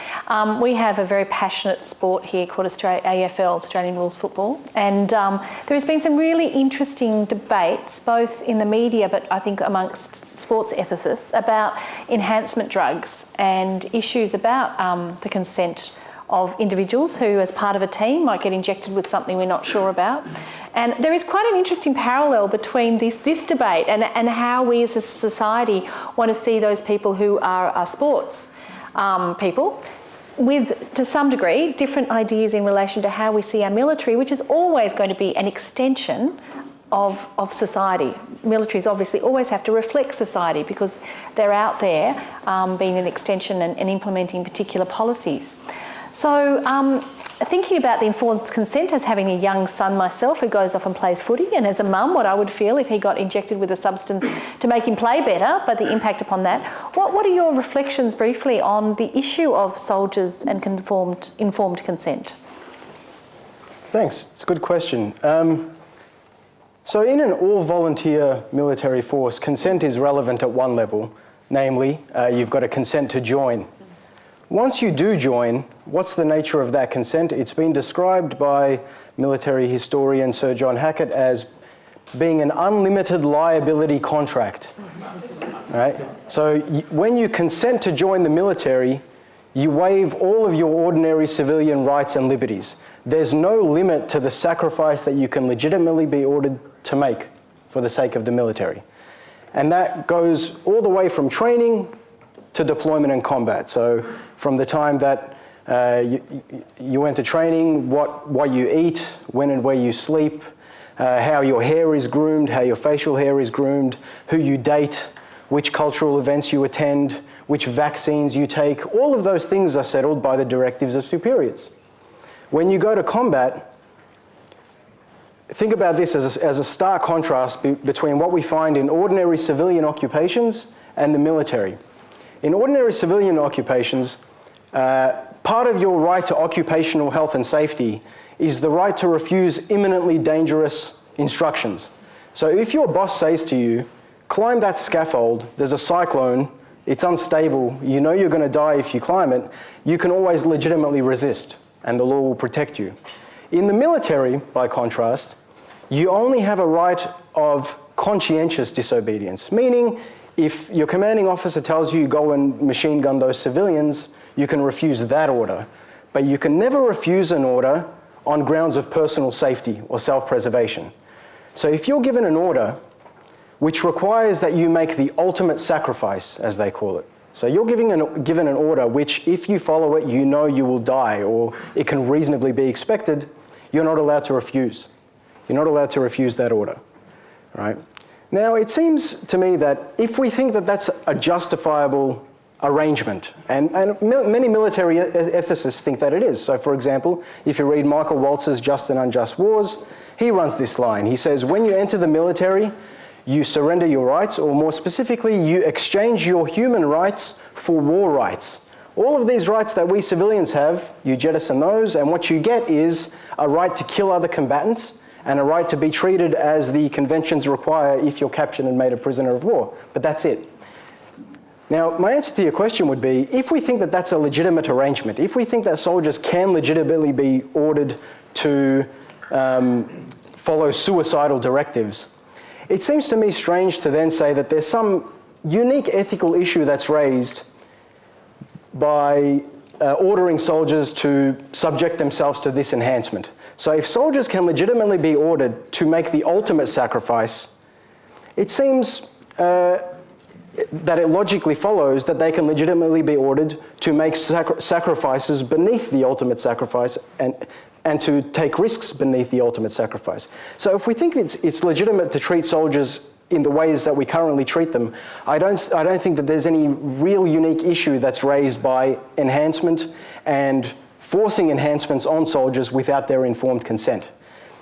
we have a very passionate sport here called AFL, Australian Rules Football. And there has been some really interesting debates, both in the media, but I think amongst sports ethicists, about enhancement drugs and issues about the consent of individuals who, as part of a team, might get injected with something we're not sure about. And there is quite an interesting parallel between this debate and how we as a society want to see those people who are sports people with, to some degree, different ideas in relation to how we see our military, which is always going to be an extension of society. Militaries obviously always have to reflect society because they're out there being an extension and implementing particular policies. So thinking about the informed consent as having a young son myself who goes off and plays footy, and as a mum, what I would feel if he got injected with a substance to make him play better, but the impact upon that. What are your reflections briefly on the issue of soldiers and informed consent? Thanks, it's a good question. So in an all-volunteer military force, consent is relevant at one level, namely, you've got a consent to join. Once you do join, what's the nature of that consent? It's been described by military historian Sir John Hackett as being an unlimited liability contract. Right? So when you consent to join the military, you waive all of your ordinary civilian rights and liberties. There's no limit to the sacrifice that you can legitimately be ordered to make for the sake of the military. And that goes all the way from training to deployment and combat. So from the time that you enter training, what you eat, when and where you sleep, how your hair is groomed, how your facial hair is groomed, who you date, which cultural events you attend, which vaccines you take. All of those things are settled by the directives of superiors. When you go to combat, think about this as a stark contrast between what we find in ordinary civilian occupations and the military. In ordinary civilian occupations, part of your right to occupational health and safety is the right to refuse imminently dangerous instructions. So if your boss says to you, climb that scaffold, there's a cyclone, it's unstable, you know you're going to die if you climb it, you can always legitimately resist, and the law will protect you. In the military, by contrast, you only have a right of conscientious disobedience, meaning if your commanding officer tells you go and machine gun those civilians, you can refuse that order. But you can never refuse an order on grounds of personal safety or self-preservation. So if you're given an order which requires that you make the ultimate sacrifice, as they call it, so you're given an order which, if you follow it, you know you will die, or it can reasonably be expected, you're not allowed to refuse. You're not allowed to refuse that order, right? Now, it seems to me that if we think that that's a justifiable arrangement, and many military ethicists think that it is. So, for example, if you read Michael Waltz's Just and Unjust Wars, he runs this line. He says, when you enter the military, you surrender your rights, or more specifically, you exchange your human rights for war rights. All of these rights that we civilians have, you jettison those, and what you get is a right to kill other combatants and a right to be treated as the conventions require if you're captured and made a prisoner of war. But that's it. Now, my answer to your question would be, if we think that that's a legitimate arrangement, if we think that soldiers can legitimately be ordered to follow suicidal directives, it seems to me strange to then say that there's some unique ethical issue that's raised by ordering soldiers to subject themselves to this enhancement. So if soldiers can legitimately be ordered to make the ultimate sacrifice, it seems that it logically follows that they can legitimately be ordered to make sacrifices beneath the ultimate sacrifice and to take risks beneath the ultimate sacrifice. So if we think it's legitimate to treat soldiers in the ways that we currently treat them, I don't think that there's any real unique issue that's raised by enhancement and forcing enhancements on soldiers without their informed consent.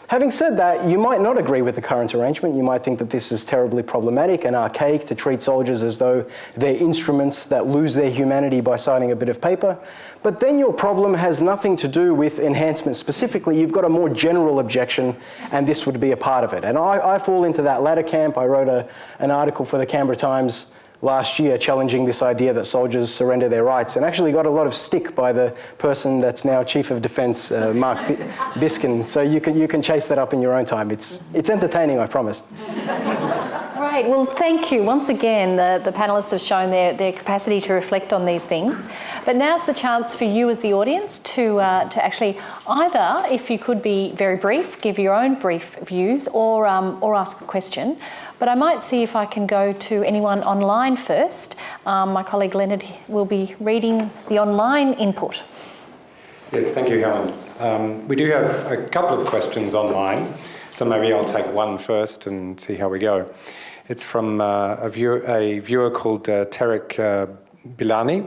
Having said that, you might not agree with the current arrangement. You might think that this is terribly problematic and archaic to treat soldiers as though they're instruments that lose their humanity by signing a bit of paper. But then your problem has nothing to do with enhancement specifically. You've got a more general objection, and this would be a part of it. And I fall into that latter camp. I wrote an article for the Canberra Times last year challenging this idea that soldiers surrender their rights, and actually got a lot of stick by the person that's now Chief of Defence, Mark Biskin. So you can chase that up in your own time. It's entertaining, I promise. Right, well, thank you. Once again, the panellists have shown their capacity to reflect on these things. But now's the chance for you as the audience to actually either, if you could be very brief, give your own brief views, or ask a question. But I might see if I can go to anyone online first. My colleague Leonard will be reading the online input. Yes, thank you, Helen. We do have a couple of questions online, so maybe I'll take one first and see how we go. It's from a viewer called Tarek Bilani,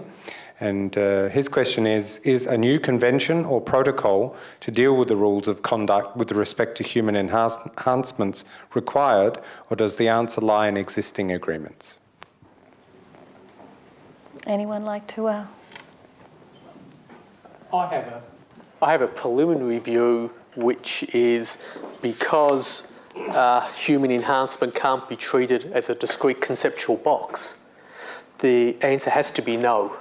and his question is a new convention or protocol to deal with the rules of conduct with respect to human enhancements required, or does the answer lie in existing agreements? Anyone like to... I have a preliminary view, which is because human enhancement can't be treated as a discrete conceptual box, the answer has to be no.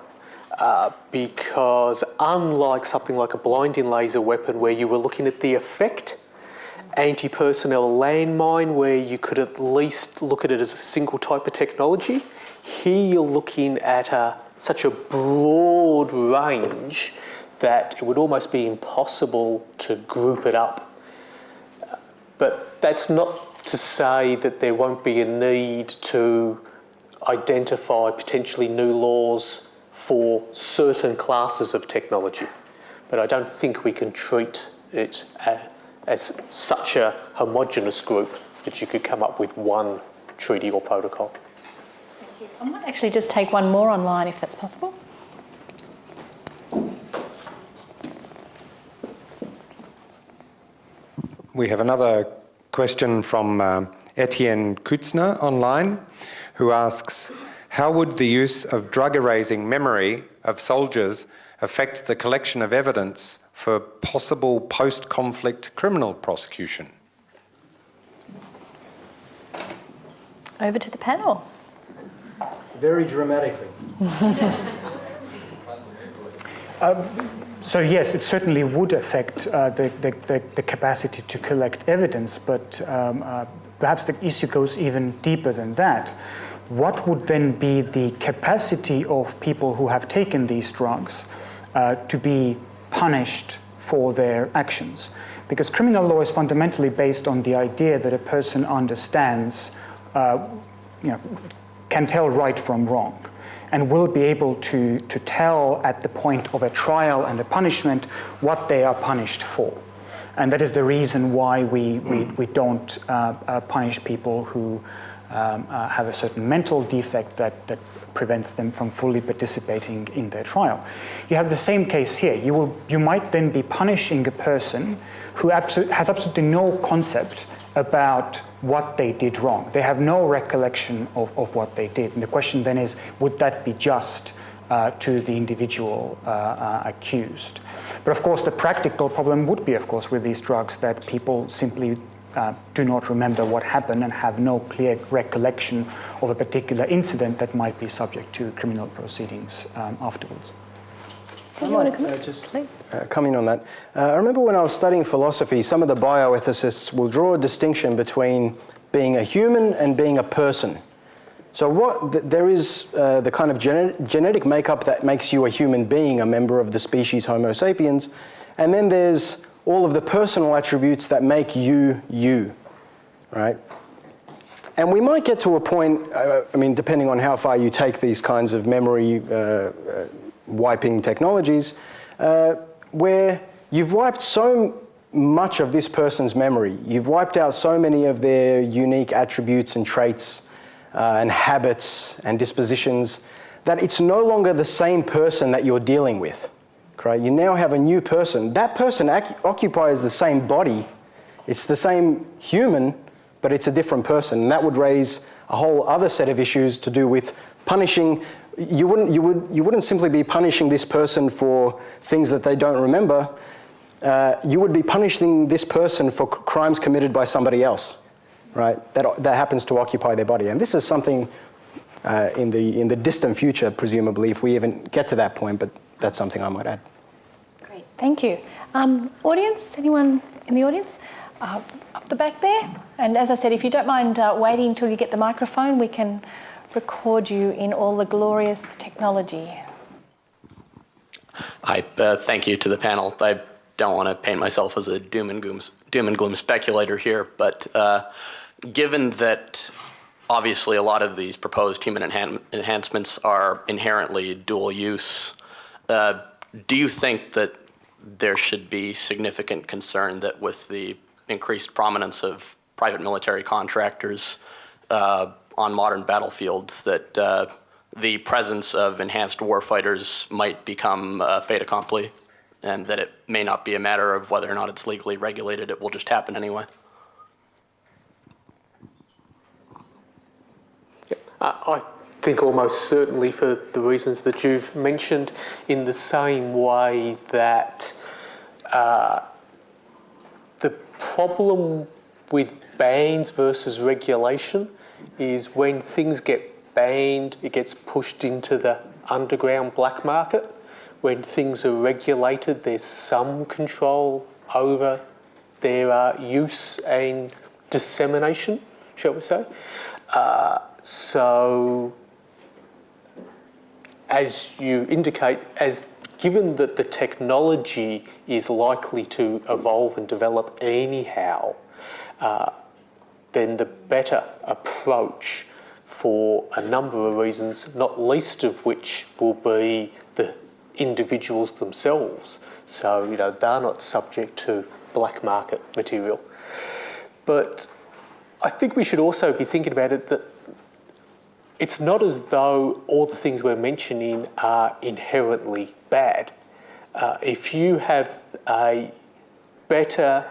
Because unlike something like a blinding laser weapon where you were looking at the effect, anti-personnel landmine where you could at least look at it as a single type of technology, here you're looking at such a broad range that it would almost be impossible to group it up. But that's not to say that there won't be a need to identify potentially new laws for certain classes of technology. But I don't think we can treat it as such a homogenous group that you could come up with one treaty or protocol. Thank you. I might actually just take one more online if that's possible. We have another question from Etienne Kutzner online, who asks, how would the use of drug erasing memory of soldiers affect the collection of evidence for possible post-conflict criminal prosecution? Over to the panel. Very dramatically. So yes, it certainly would affect the capacity to collect evidence, but perhaps the issue goes even deeper than that. What would then be the capacity of people who have taken these drugs to be punished for their actions? Because criminal law is fundamentally based on the idea that a person understands, can tell right from wrong, and will be able to tell at the point of a trial and a punishment what they are punished for. And that is the reason why we don't punish people who have a certain mental defect that prevents them from fully participating in their trial. You have the same case here. You might then be punishing a person who has absolutely no concept about what they did wrong. They have no recollection of what they did. And the question then is, would that be just to the individual accused? But of course, the practical problem would be, of course, with these drugs that people simply do not remember what happened and have no clear recollection of a particular incident that might be subject to criminal proceedings afterwards. Did you want to come in? Please. Coming on that, I remember when I was studying philosophy, some of the bioethicists will draw a distinction between being a human and being a person. So there is the kind of genetic makeup that makes you a human being, a member of the species Homo sapiens, and then there's all of the personal attributes that make you, you, right? And we might get to a point, depending on how far you take these kinds of memory wiping technologies, where you've wiped so much of this person's memory, you've wiped out so many of their unique attributes and traits and habits and dispositions, that it's no longer the same person that you're dealing with. Right? You now have a new person. That person occupies the same body. It's the same human, but it's a different person. And that would raise a whole other set of issues to do with punishing. You wouldn't simply be punishing this person for things that they don't remember. You would be punishing this person for crimes committed by somebody else, right? That happens to occupy their body. And this is something in the distant future, presumably, if we even get to that point. But that's something I might add. Great, thank you. Audience, anyone in the audience? Up the back there. And as I said, if you don't mind waiting until you get the microphone, we can record you in all the glorious technology. Hi, thank you to the panel. I don't want to paint myself as a doom and gloom speculator here, but given that obviously a lot of these proposed human enhancements are inherently dual use, do you think that there should be significant concern that with the increased prominence of private military contractors on modern battlefields, that the presence of enhanced warfighters might become fait accompli, and that it may not be a matter of whether or not it's legally regulated, it will just happen anyway? I think almost certainly for the reasons that you've mentioned, in the same way that the problem with bans versus regulation is when things get banned, it gets pushed into the underground black market. When things are regulated, there's some control over their use and dissemination, shall we say. So, as you indicate, given that the technology is likely to evolve and develop anyhow, then the better approach for a number of reasons, not least of which will be the individuals themselves. So, they're not subject to black market material. But I think we should also be thinking about it that it's not as though all the things we're mentioning are inherently bad. If you have a better,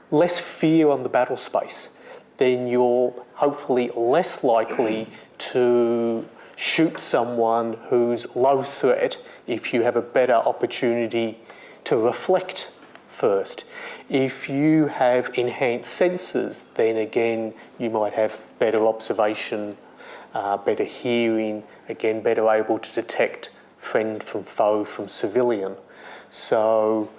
less fear on the battle space, then you're hopefully less likely to shoot someone who's low threat if you have a better opportunity to reflect first. If you have enhanced senses, then again, you might have better observation, better hearing, again, better able to detect friend from foe from civilian. So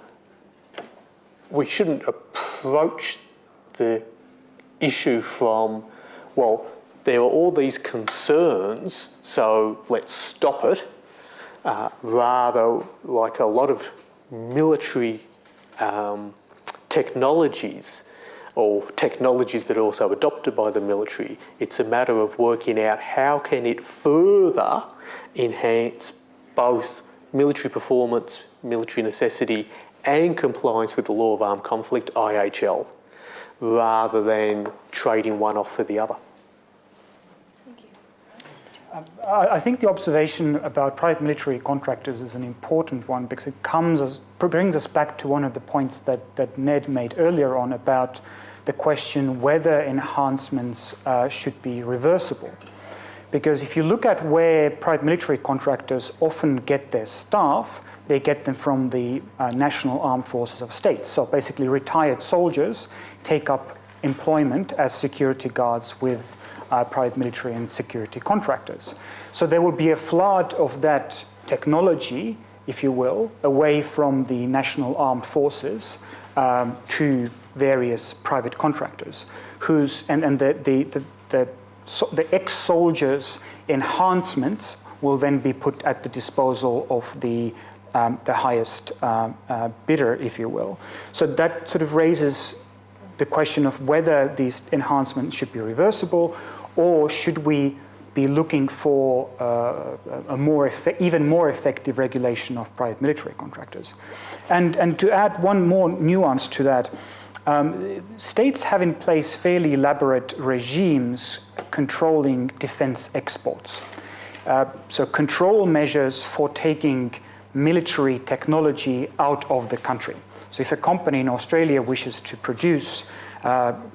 we shouldn't approach the issue from, well, there are all these concerns, so let's stop it, rather like a lot of military technologies, or technologies that are also adopted by the military. It's a matter of working out how can it further enhance both military performance, military necessity, and compliance with the law of armed conflict, IHL, rather than trading one off for the other. I think the observation about private military contractors is an important one because it brings us back to one of the points that Ned made earlier on about the question whether enhancements should be reversible. Because if you look at where private military contractors often get their staff, they get them from the National Armed Forces of States. So basically retired soldiers take up employment as security guards with private military and security contractors. So there will be a flood of that technology, if you will, away from the National Armed Forces to various private contractors, the ex-soldiers' enhancements will then be put at the disposal of the highest bidder, if you will. So that sort of raises the question of whether these enhancements should be reversible, or should we be looking for even more effective regulation of private military contractors. And to add one more nuance to that, states have in place fairly elaborate regimes controlling defense exports. So control measures for taking military technology out of the country. So if a company in Australia wishes to produce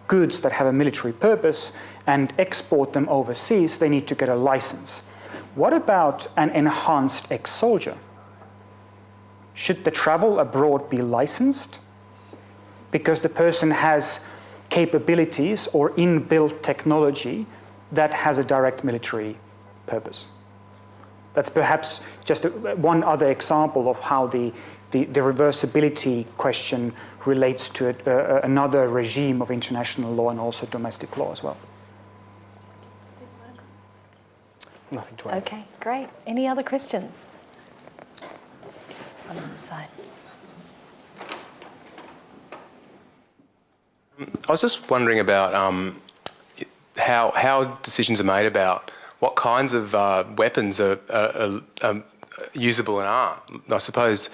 goods that have a military purpose and export them overseas, they need to get a license. What about an enhanced ex-soldier? Should the travel abroad be licensed? Because the person has capabilities or inbuilt technology that has a direct military purpose. That's perhaps just one other example of how the reversibility question relates to another regime of international law and also domestic law as well. Nothing to add. Okay, great. Any other questions? On the side. I was just wondering about how decisions are made about what kinds of weapons are usable and aren't. I suppose,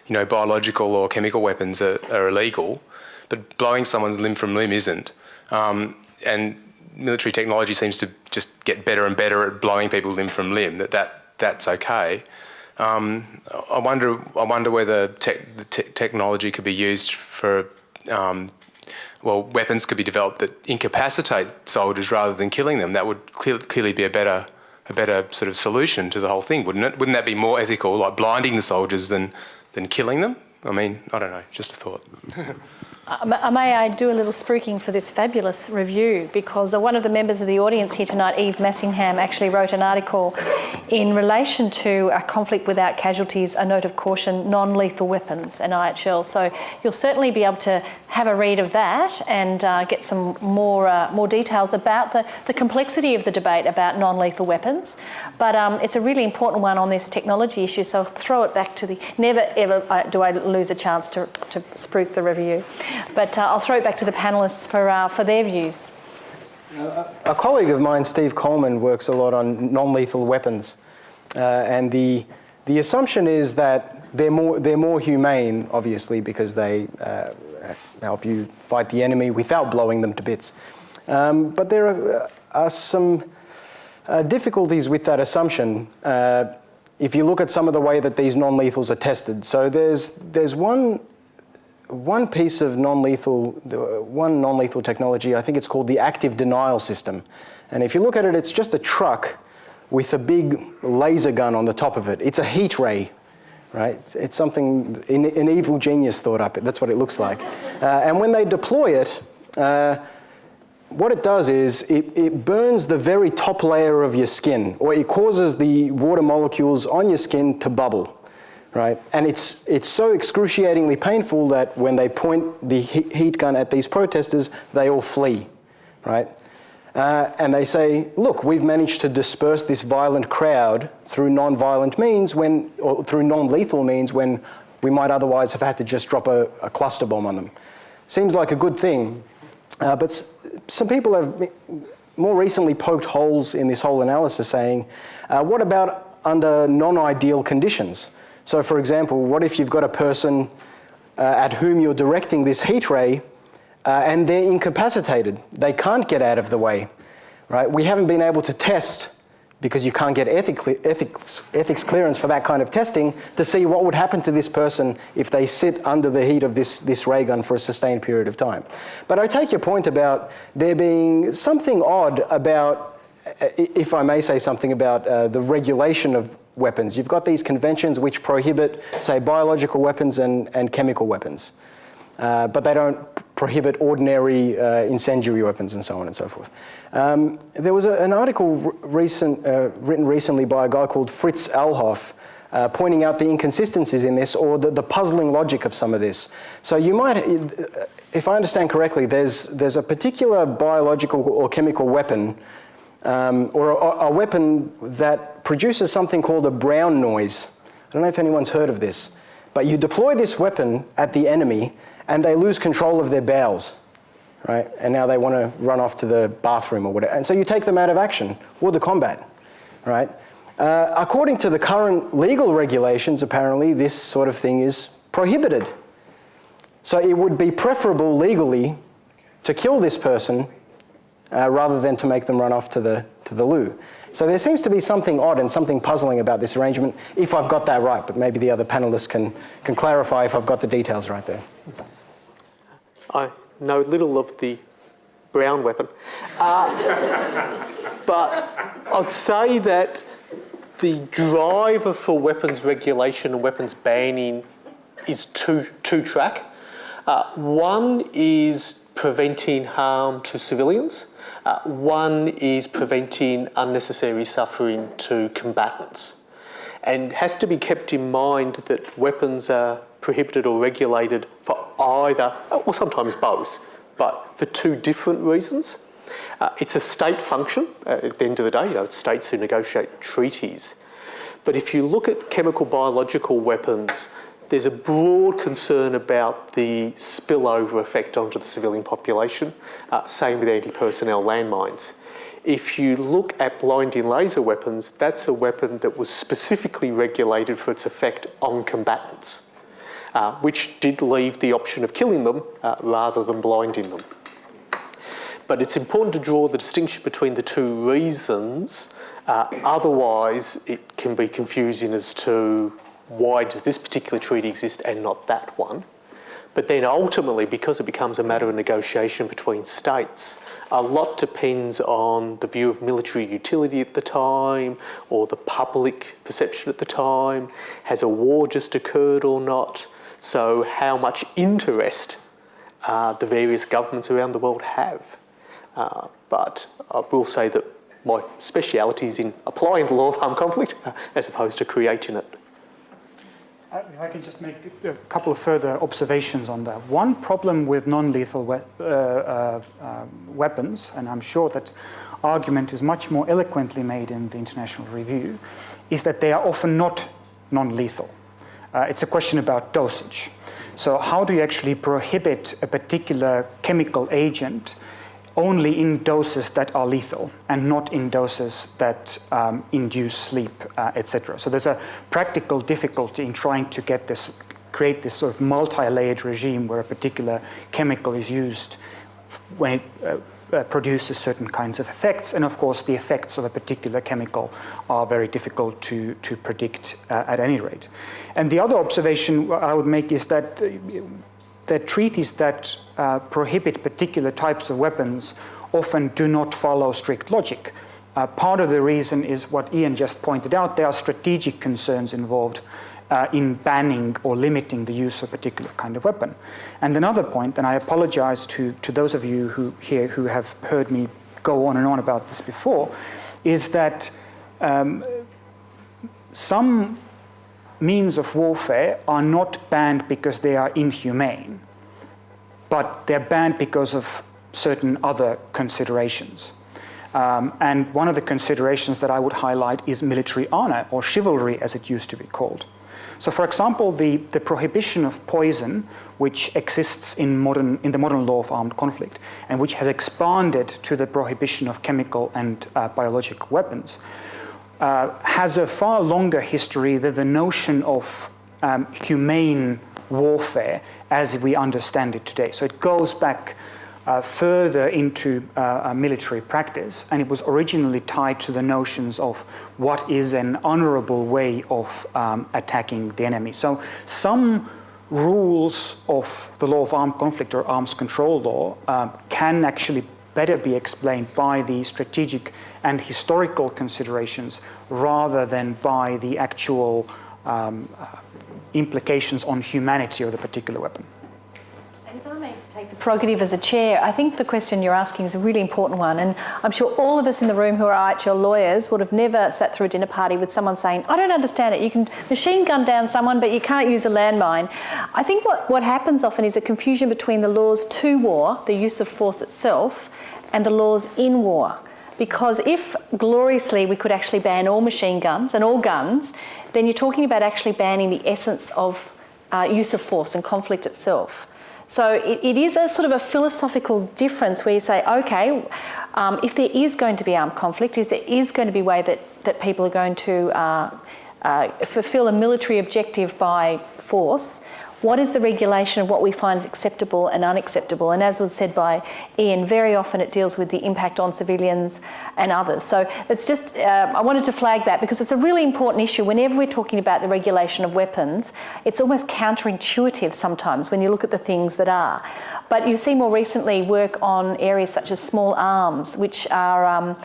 biological or chemical weapons are illegal, but blowing someone's limb from limb isn't. And military technology seems to just get better and better at blowing people limb from limb. That's okay. I wonder whether the technology could be used for weapons could be developed that incapacitate soldiers rather than killing them. That would clearly be a better sort of solution to the whole thing, wouldn't it? Wouldn't that be more ethical, like blinding the soldiers than killing them? I mean, I don't know, just a thought. May I do a little spruiking for this fabulous review, because one of the members of the audience here tonight, Eve Massingham, actually wrote an article in relation to a conflict without casualties, a note of caution, non-lethal weapons and IHL. So you'll certainly be able to have a read of that and get some more details about the complexity of the debate about non-lethal weapons. But it's a really important one on this technology issue, so I'll throw it back to never ever do I lose a chance to spruik the review. But I'll throw it back to the panellists for their views. A colleague of mine, Steve Coleman, works a lot on non-lethal weapons, and the assumption is that they're more humane, obviously, because they help you fight the enemy without blowing them to bits. But there are some difficulties with that assumption if you look at some of the way that these non-lethals are tested. So there's one piece of non-lethal technology, I think it's called the active denial system. And if you look at it, it's just a truck with a big laser gun on the top of it. It's a heat ray, right? It's something an evil genius thought up. That's what it looks like. And when they deploy it, what it does is it burns the very top layer of your skin, or it causes the water molecules on your skin to bubble, right? And it's so excruciatingly painful that when they point the heat gun at these protesters, they all flee, right? And they say, look, we've managed to disperse this violent crowd through non-violent means or through non-lethal means when we might otherwise have had to just drop a cluster bomb on them. Seems like a good thing, but some people have more recently poked holes in this whole analysis saying, what about under non-ideal conditions? So for example, what if you've got a person at whom you're directing this heat ray and they're incapacitated? They can't get out of the way, right? We haven't been able to test, because you can't get ethics clearance for that kind of testing, to see what would happen to this person if they sit under the heat of this ray gun for a sustained period of time. But I take your point about there being something odd about, if I may say something about the regulation of weapons. You've got these conventions which prohibit, say, biological weapons and chemical weapons. But they don't prohibit ordinary incendiary weapons and so on and so forth. There was an article written recently by a guy called Fritz Alhoff pointing out the inconsistencies in this, or the puzzling logic of some of this. So you might, if I understand correctly, there's a particular biological or chemical weapon or a weapon that produces something called a brown noise. I don't know if anyone's heard of this, but you deploy this weapon at the enemy and they lose control of their bowels, right? And now they want to run off to the bathroom or whatever. And so you take them out of action or the combat, right? According to the current legal regulations, apparently, this sort of thing is prohibited. So it would be preferable legally to kill this person rather than to make them run off to the loo. So there seems to be something odd and something puzzling about this arrangement, if I've got that right, but maybe the other panellists can clarify if I've got the details right there. I know little of the brown weapon, but I'd say that the driver for weapons regulation and weapons banning is two-track. One is preventing harm to civilians. One is preventing unnecessary suffering to combatants. And it has to be kept in mind that weapons are prohibited or regulated for either, or sometimes both, but for two different reasons. It's a state function. At the end of the day, it's states who negotiate treaties. But if you look at chemical biological weapons, there's a broad concern about the spillover effect onto the civilian population. Same with anti-personnel landmines. If you look at blinding laser weapons, that's a weapon that was specifically regulated for its effect on combatants, which did leave the option of killing them rather than blinding them. But it's important to draw the distinction between the two reasons. Otherwise, it can be confusing as to why does this particular treaty exist and not that one. But then ultimately, because it becomes a matter of negotiation between states, a lot depends on the view of military utility at the time or the public perception at the time. Has a war just occurred or not? So how much interest the various governments around the world have. But I will say that my speciality is in applying the law of armed conflict as opposed to creating it. If I can just make a couple of further observations on that. One problem with non-lethal weapons, and I'm sure that argument is much more eloquently made in the International Review, is that they are often not non-lethal. It's a question about dosage. So how do you actually prohibit a particular chemical agent only in doses that are lethal and not in doses that induce sleep, etc. So there's a practical difficulty in trying to get this create this sort of multi-layered regime where a particular chemical is used when it produces certain kinds of effects. And of course, the effects of a particular chemical are very difficult to predict at any rate. And the other observation I would make is that treaties that prohibit particular types of weapons often do not follow strict logic. Part of the reason is what Ian just pointed out. There are strategic concerns involved in banning or limiting the use of a particular kind of weapon. And another point, and I apologize to those of you who have heard me go on and on about this before, is that some means of warfare are not banned because they are inhumane, but they're banned because of certain other considerations. And one of the considerations that I would highlight is military honor, or chivalry as it used to be called. So for example, the prohibition of poison, which exists in the modern law of armed conflict, and which has expanded to the prohibition of chemical and biological weapons, has a far longer history than the notion of humane warfare as we understand it today. So it goes back further into military practice, and it was originally tied to the notions of what is an honorable way of attacking the enemy. So some rules of the law of armed conflict or arms control law can actually better be explained by the strategic and historical considerations rather than by the actual implications on humanity of the particular weapon. And if I may take the prerogative as a chair, I think the question you're asking is a really important one, and I'm sure all of us in the room who are IHL lawyers would have never sat through a dinner party with someone saying, I don't understand it, you can machine gun down someone but you can't use a landmine. I think what happens often is a confusion between the laws to war, the use of force itself, and the laws in war. Because if gloriously we could actually ban all machine guns and all guns, then you're talking about actually banning the essence of use of force and conflict itself. So it is a sort of a philosophical difference where you say, okay, if there is going to be armed conflict, if there is going to be a way that people are going to fulfil a military objective by force, what is the regulation of what we find acceptable and unacceptable? And as was said by Ian, very often it deals with the impact on civilians and others. So it's just, I wanted to flag that because it's a really important issue. Whenever we're talking about the regulation of weapons, it's almost counterintuitive sometimes when you look at the things that are. But you see more recently work on areas such as small arms, which are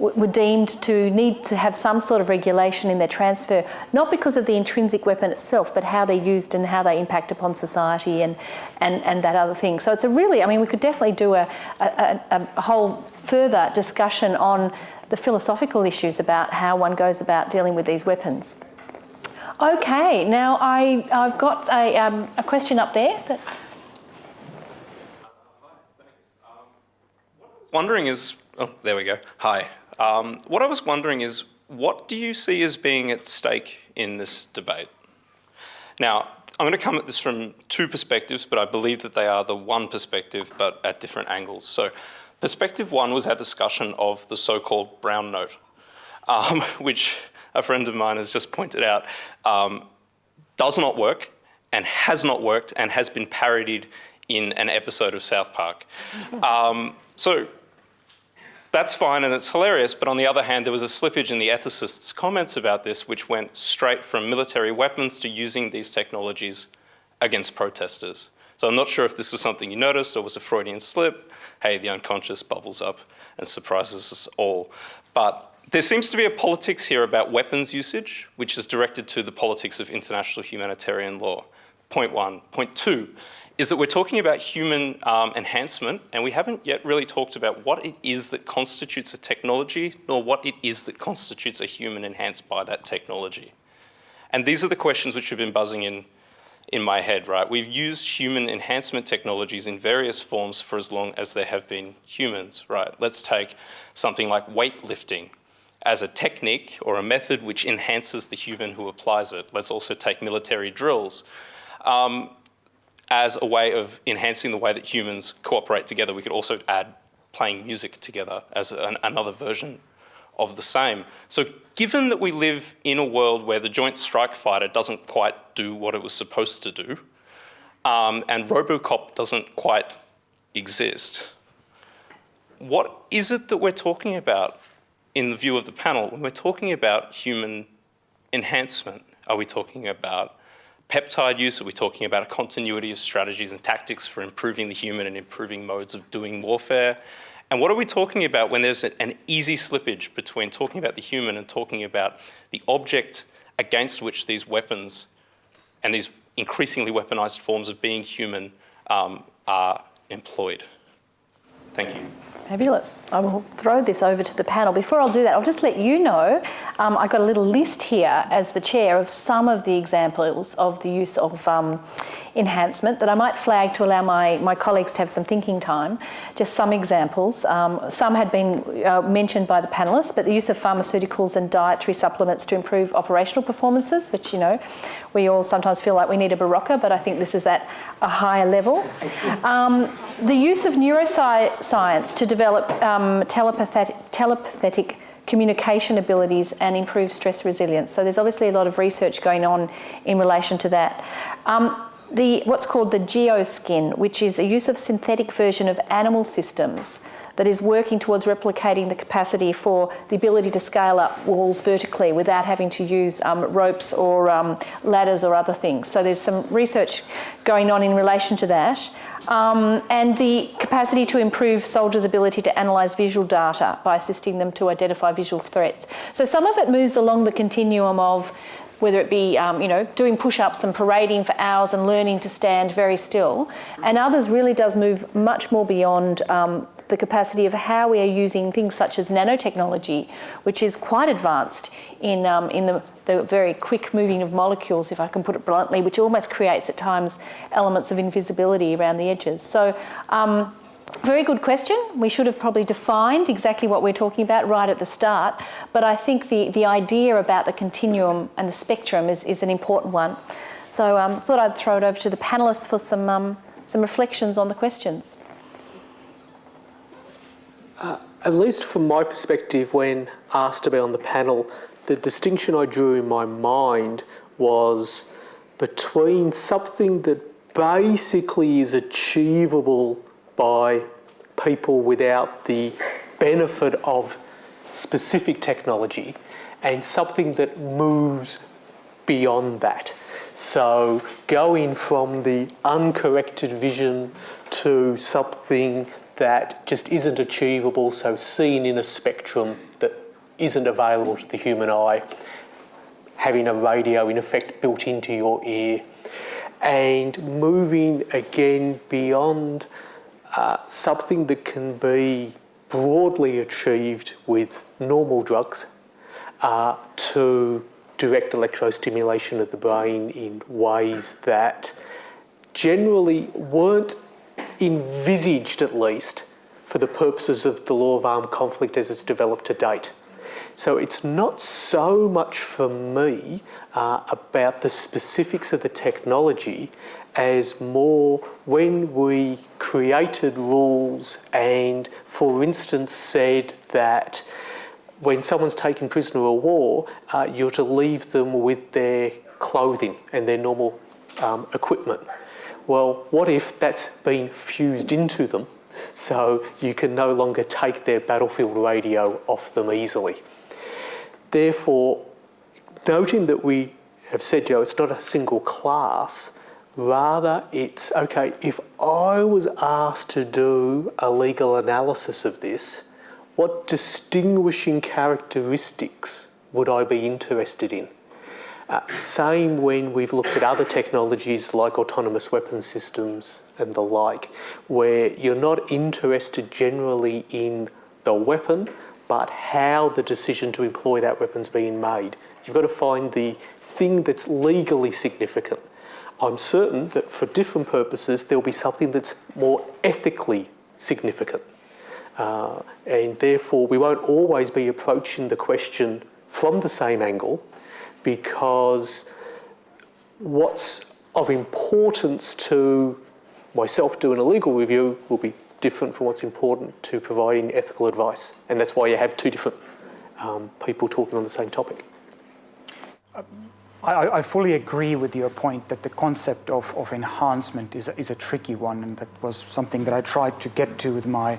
were deemed to need to have some sort of regulation in their transfer, not because of the intrinsic weapon itself, but how they're used and how they impact upon society and that other thing. So it's a really, I mean, we could definitely do a whole further discussion on the philosophical issues about how one goes about dealing with these weapons. Okay, now I've got a question up there. Wondering is, oh, there we go. Hi. What I was wondering is, what do you see as being at stake in this debate? Now, I'm going to come at this from two perspectives, but I believe that they are the one perspective, but at different angles. So, perspective one was our discussion of the so-called brown note, which a friend of mine has just pointed out does not work and has not worked and has been parodied in an episode of South Park. So that's fine and it's hilarious, but on the other hand, there was a slippage in the ethicist's comments about this, which went straight from military weapons to using these technologies against protesters. So I'm not sure if this was something you noticed or was a Freudian slip. Hey, the unconscious bubbles up and surprises us all. But there seems to be a politics here about weapons usage, which is directed to the politics of international humanitarian law. Point one. Point two is that we're talking about human enhancement, and we haven't yet really talked about what it is that constitutes a technology, nor what it is that constitutes a human enhanced by that technology. And these are the questions which have been buzzing in my head, right? We've used human enhancement technologies in various forms for as long as there have been humans, right? Let's take something like weightlifting as a technique or a method which enhances the human who applies it. Let's also take military drills as a way of enhancing the way that humans cooperate together. We could also add playing music together as another version of the same. So given that we live in a world where the Joint Strike Fighter doesn't quite do what it was supposed to do, and Robocop doesn't quite exist, what is it that we're talking about in the view of the panel when we're talking about human enhancement? Are we talking about peptide use? Are we talking about a continuity of strategies and tactics for improving the human and improving modes of doing warfare? And what are we talking about when there's an easy slippage between talking about the human and talking about the object against which these weapons and these increasingly weaponized forms of being human are employed? Thank you. Fabulous. I will throw this over to the panel. Before I'll do that, I'll just let you know, I got a little list here as the chair of some of the examples of the use of enhancement that I might flag to allow my colleagues to have some thinking time. Just some examples. Some had been mentioned by the panellists, but the use of pharmaceuticals and dietary supplements to improve operational performances, which, we all sometimes feel like we need a Barocca, but I think this is at a higher level. The use of neuroscience to develop telepathic communication abilities and improve stress resilience. So there's obviously a lot of research going on in relation to that. What's called the geoskin, which is a use of synthetic version of animal systems that is working towards replicating the capacity for the ability to scale up walls vertically without having to use ropes or ladders or other things. So there's some research going on in relation to that. And the capacity to improve soldiers' ability to analyse visual data by assisting them to identify visual threats. So some of it moves along the continuum of whether it be, doing push-ups and parading for hours and learning to stand very still. And others really does move much more beyond the capacity of how we are using things such as nanotechnology, which is quite advanced in the very quick moving of molecules, if I can put it bluntly, which almost creates at times elements of invisibility around the edges. So very good question. We should have probably defined exactly what we're talking about right at the start, but I think the idea about the continuum and the spectrum is an important one. So I thought I'd throw it over to the panellists for some reflections on the questions. At least from my perspective, when asked to be on the panel, the distinction I drew in my mind was between something that basically is achievable by people without the benefit of specific technology and something that moves beyond that. So going from the uncorrected vision to something that just isn't achievable, so seen in a spectrum that isn't available to the human eye, having a radio in effect built into your ear, and moving again beyond something that can be broadly achieved with normal drugs to direct electrostimulation of the brain in ways that generally weren't envisaged, at least, for the purposes of the law of armed conflict as it's developed to date. So it's not so much for me about the specifics of the technology as more when we created rules and, for instance, said that when someone's taken prisoner of war, you're to leave them with their clothing and their normal equipment. Well, what if that's been fused into them so you can no longer take their battlefield radio off them easily? Therefore, noting that we have said, it's not a single class, rather it's, okay, if I was asked to do a legal analysis of this, what distinguishing characteristics would I be interested in? Same when we've looked at other technologies like autonomous weapon systems and the like, where you're not interested generally in the weapon, but how the decision to employ that weapon's being made. You've got to find the thing that's legally significant. I'm certain that for different purposes, there'll be something that's more ethically significant. And therefore, we won't always be approaching the question from the same angle, because what's of importance to myself doing a legal review will be different from what's important to providing ethical advice. And that's why you have two different people talking on the same topic. I fully agree with your point that the concept of enhancement is a tricky one, and that was something that I tried to get to with my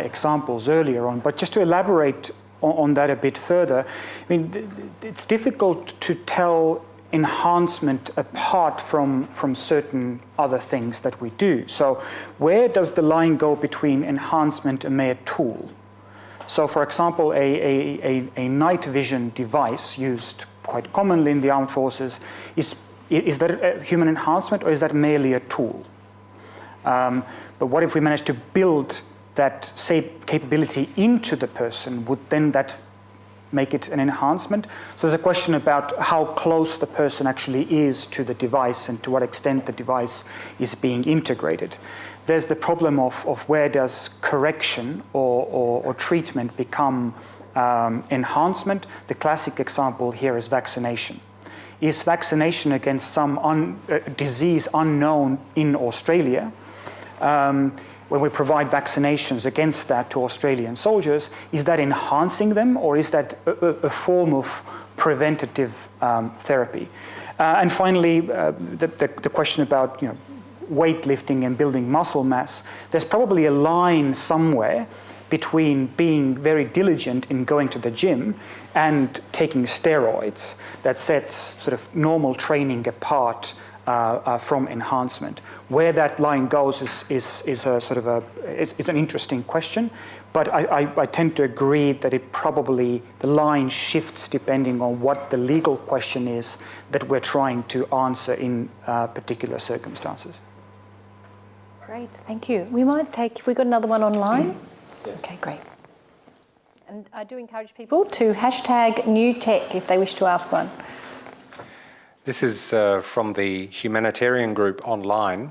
examples earlier on. But just to elaborate on that a bit further, I mean, it's difficult to tell enhancement apart from certain other things that we do. So where does the line go between enhancement and mere tool? So for example, a night vision device used quite commonly in the armed forces, is that a human enhancement, or is that merely a tool? But what if we manage to build that same capability into the person? Would then that make it an enhancement? So there's a question about how close the person actually is to the device and to what extent the device is being integrated. There's the problem of where does correction or treatment become enhancement. The classic example here is vaccination. Is vaccination against some disease unknown in Australia, when we provide vaccinations against that to Australian soldiers, is that enhancing them, or is that a form of preventative therapy? And finally, the question about weightlifting and building muscle mass. There's probably a line somewhere between being very diligent in going to the gym and taking steroids that sets sort of normal training apart from enhancement. Where that line goes is a sort of it's an interesting question, but I tend to agree that the line shifts depending on what the legal question is that we're trying to answer in particular circumstances. Great, thank you. We might take, if we've got another one online. Yes. Okay, great. And I do encourage people to hashtag new tech if they wish to ask one. This is from the humanitarian group online,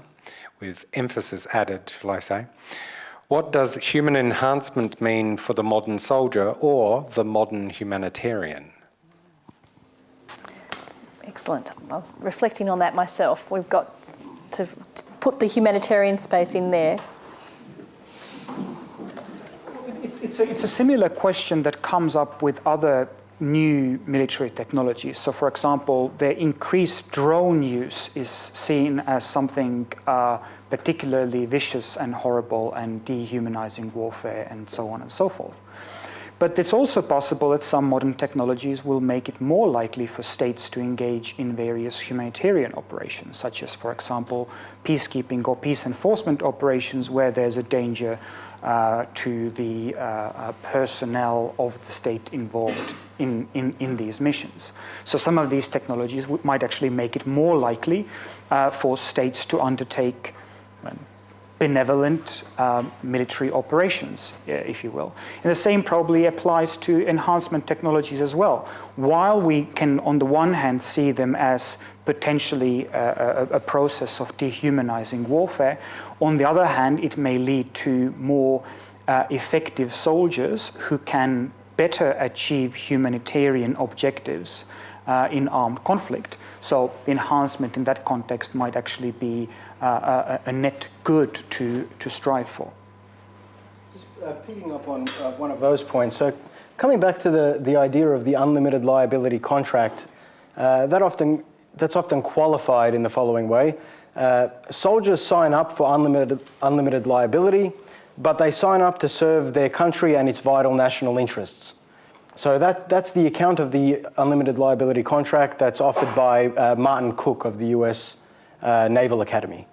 with emphasis added, shall I say. What does human enhancement mean for the modern soldier or the modern humanitarian? Excellent. I was reflecting on that myself. We've got to put the humanitarian space in there. It's a similar question that comes up with other new military technologies. So for example, the increased drone use is seen as something particularly vicious and horrible and dehumanizing warfare and so on and so forth. But it's also possible that some modern technologies will make it more likely for states to engage in various humanitarian operations, such as, for example, peacekeeping or peace enforcement operations where there's a danger to the personnel of the state involved in these missions. So some of these technologies might actually make it more likely for states to undertake benevolent military operations, if you will. And the same probably applies to enhancement technologies as well. While we can, on the one hand, see them as potentially a process of dehumanizing warfare, on the other hand, it may lead to more effective soldiers who can better achieve humanitarian objectives in armed conflict. So enhancement in that context might actually be a net good to strive for. Just picking up on one of those points, so coming back to the idea of the unlimited liability contract, that's often qualified in the following way. Soldiers sign up for unlimited liability, but they sign up to serve their country and its vital national interests. So that's the account of the unlimited liability contract that's offered by Martin Cook of the US Naval Academy.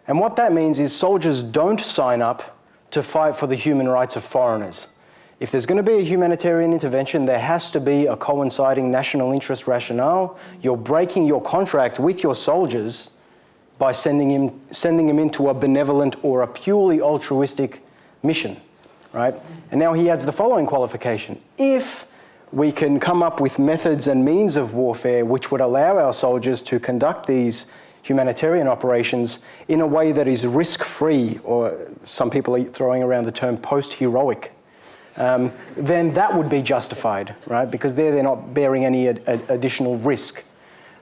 And what that means is soldiers don't sign up to fight for the human rights of foreigners. If there's going to be a humanitarian intervention, there has to be a coinciding national interest rationale. You're breaking your contract with your soldiers by sending them into a benevolent or a purely altruistic mission, right? And now he adds the following qualification. If we can come up with methods and means of warfare which would allow our soldiers to conduct these humanitarian operations in a way that is risk-free, or some people are throwing around the term post-heroic, then that would be justified, right? Because they're not bearing any additional risk,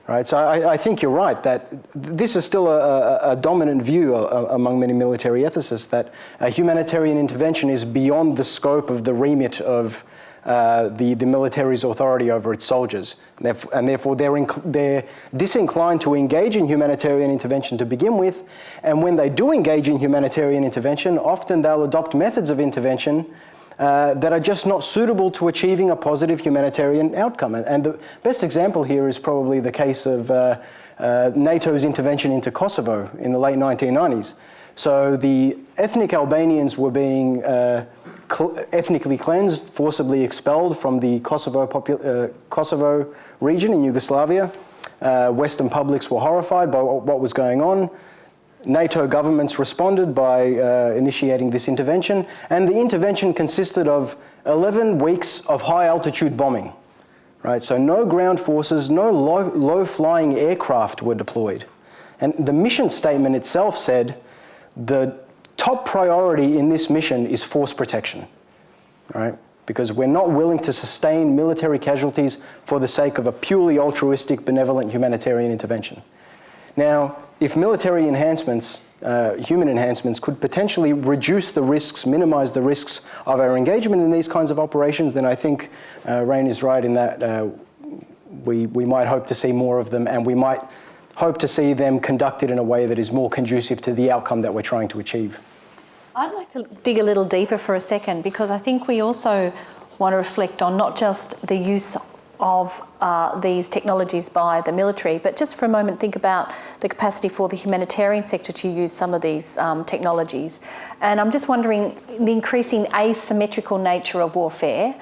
right? So I think you're right that this is still a dominant view among many military ethicists, that a humanitarian intervention is beyond the scope of the remit of the military's authority over its soldiers. And therefore they're disinclined to engage in humanitarian intervention to begin with. And when they do engage in humanitarian intervention, often they'll adopt methods of intervention that are just not suitable to achieving a positive humanitarian outcome. And the best example here is probably the case of NATO's intervention into Kosovo in the late 1990s. So the ethnic Albanians were being ethnically cleansed, forcibly expelled from the Kosovo region in Yugoslavia. Western publics were horrified by what was going on. NATO governments responded by initiating this intervention, and the intervention consisted of 11 weeks of high-altitude bombing. Right, so no ground forces, no low-flying aircraft were deployed. And the mission statement itself said, the top priority in this mission is force protection, right? Because we're not willing to sustain military casualties for the sake of a purely altruistic, benevolent humanitarian intervention. Now, if military enhancements, human enhancements, could potentially reduce the risks, minimize the risks of our engagement in these kinds of operations, then I think Rain is right in that we might hope to see more of them, and we might hope to see them conducted in a way that is more conducive to the outcome that we're trying to achieve. I'd like to dig a little deeper for a second, because I think we also want to reflect on not just the use of these technologies by the military, but just for a moment think about the capacity for the humanitarian sector to use some of these technologies. And I'm just wondering, the increasing asymmetrical nature of warfare,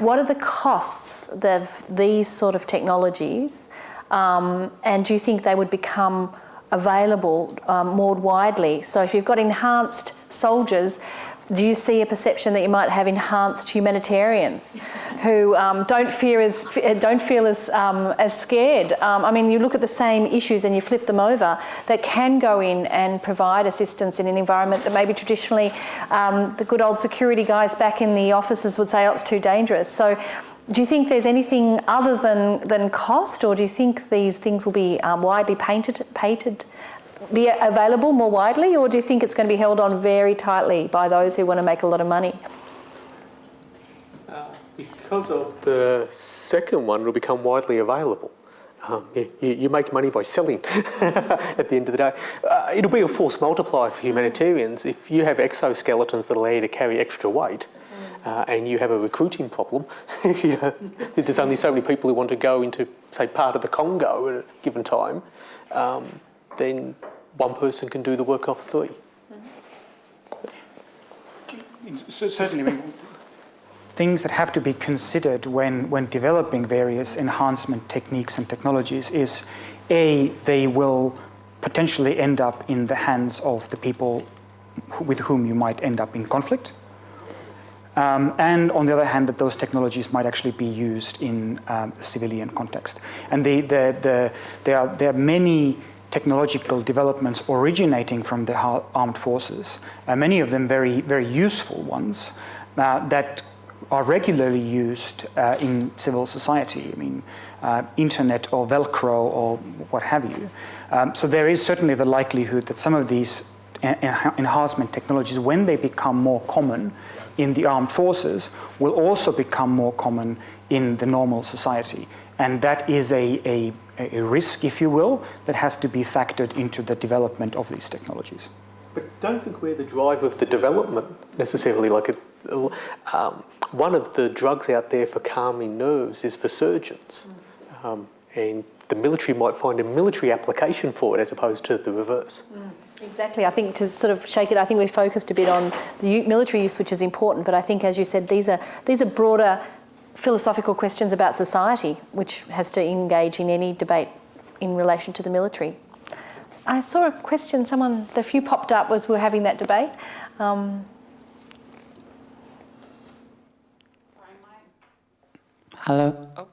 what are the costs of these sort of technologies, and do you think they would become available more widely? So if you've got enhanced soldiers, do you see a perception that you might have enhanced humanitarians who don't feel as scared? I mean, you look at the same issues and you flip them over, that can go in and provide assistance in an environment that maybe traditionally the good old security guys back in the offices would say, oh, it's too dangerous. So do you think there's anything other than cost, or do you think these things will be widely be available more widely, or do you think it's going to be held on very tightly by those who want to make a lot of money? Because of the second one, it'll become widely available. You make money by selling at the end of the day. It'll be a force multiplier for humanitarians. If you have exoskeletons that allow you to carry extra weight, and you have a recruiting problem, you know, there's only so many people who want to go into, say, part of the Congo at a given time, then one person can do the work of three. So certainly, I mean, things that have to be considered when developing various enhancement techniques and technologies is, A, they will potentially end up in the hands of the people with whom you might end up in conflict. And on the other hand, that those technologies might actually be used in a civilian context. And there are many technological developments originating from the armed forces, many of them very, very useful ones that are regularly used in civil society. I mean, internet or Velcro or what have you. So there is certainly the likelihood that some of these enhancement technologies, when they become more common in the armed forces, will also become more common in the normal society. And that is a risk, if you will, that has to be factored into the development of these technologies. But don't think we're the driver of the development necessarily. Like one of the drugs out there for calming nerves is for surgeons. And the military might find a military application for it as opposed to the reverse. Exactly. I think to sort of shake it, I think we focused a bit on the military use, which is important, but I think, as you said, these are broader philosophical questions about society, which has to engage in any debate in relation to the military. I saw a question, the few popped up as we were having that debate. Hello. Oh.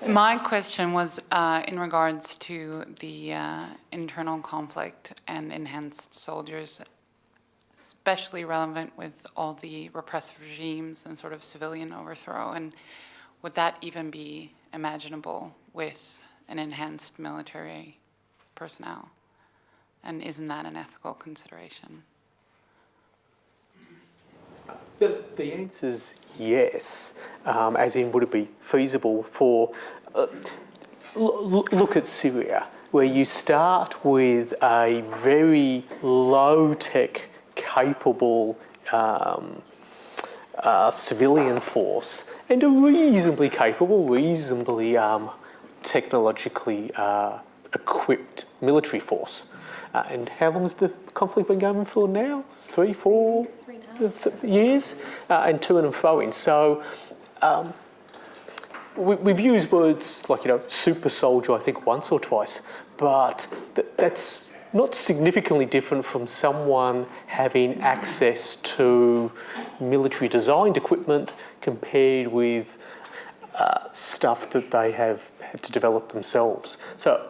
My question was in regards to the internal conflict and enhanced soldiers, especially relevant with all the repressive regimes and sort of civilian overthrow. And would that even be imaginable with an enhanced military personnel? And isn't that an ethical consideration? The answer's yes, as in would it be feasible for... look at Syria, where you start with a very low-tech, capable civilian force and a reasonably capable, reasonably technologically equipped military force. And how long has the conflict been going for now? 3, 4 years? And to and fro. So we've used words like, super soldier, I think, once or twice, but that's not significantly different from someone having access to military designed equipment compared with stuff that they have had to develop themselves. So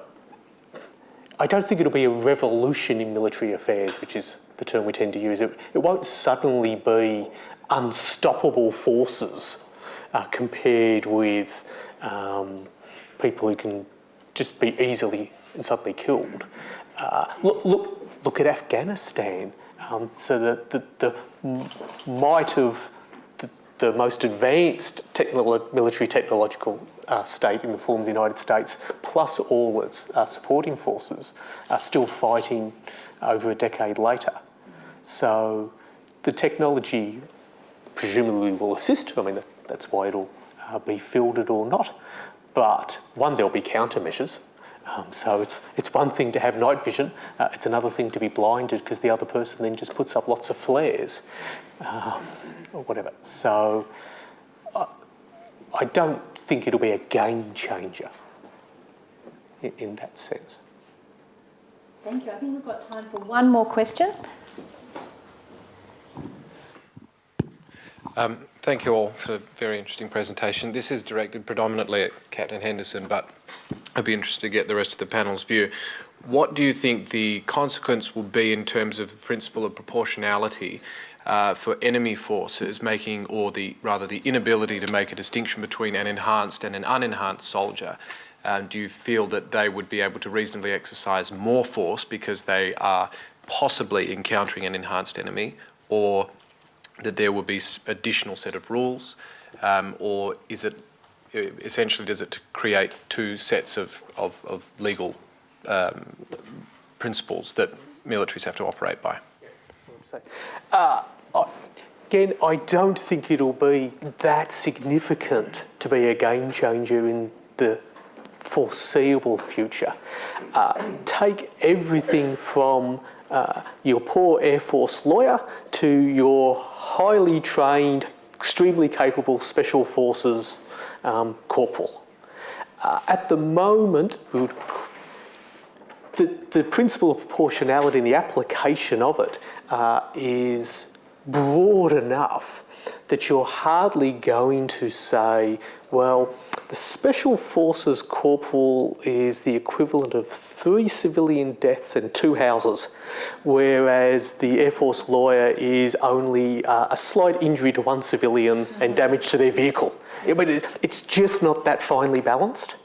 I don't think it'll be a revolution in military affairs, which is the term we tend to use. It won't suddenly be unstoppable forces compared with people who can just be easily and suddenly killed. Look at Afghanistan. So the might of the most advanced military technological state in the form of the United States, plus all its supporting forces, are still fighting over a decade later. So the technology presumably will assist. I mean, that's why it'll be fielded or not. But one, there'll be countermeasures. So it's one thing to have night vision, it's another thing to be blinded because the other person then just puts up lots of flares or whatever. So I don't think it'll be a game changer in that sense. Thank you. I think we've got time for one more question. Thank you all for a very interesting presentation. This is directed predominantly at Captain Henderson, but I'd be interested to get the rest of the panel's view. What do you think the consequence will be in terms of the principle of proportionality for enemy forces making, or rather the inability to make a distinction between an enhanced and an unenhanced soldier? Do you feel that they would be able to reasonably exercise more force because they are possibly encountering an enhanced enemy, or that there will be additional set of rules, or is it essentially, does it create two sets of legal principles that militaries have to operate by? Again, I don't think it'll be that significant to be a game changer in the foreseeable future. Take everything from your poor Air Force lawyer to your highly trained, extremely capable Special Forces corporal. At the moment, the principle of proportionality and the application of it is broad enough that you're hardly going to say, well, the Special Forces corporal is the equivalent of 3 civilian deaths and 2 houses, whereas the Air Force lawyer is only a slight injury to 1 civilian and damage to their vehicle. I mean, it's just not that finely balanced.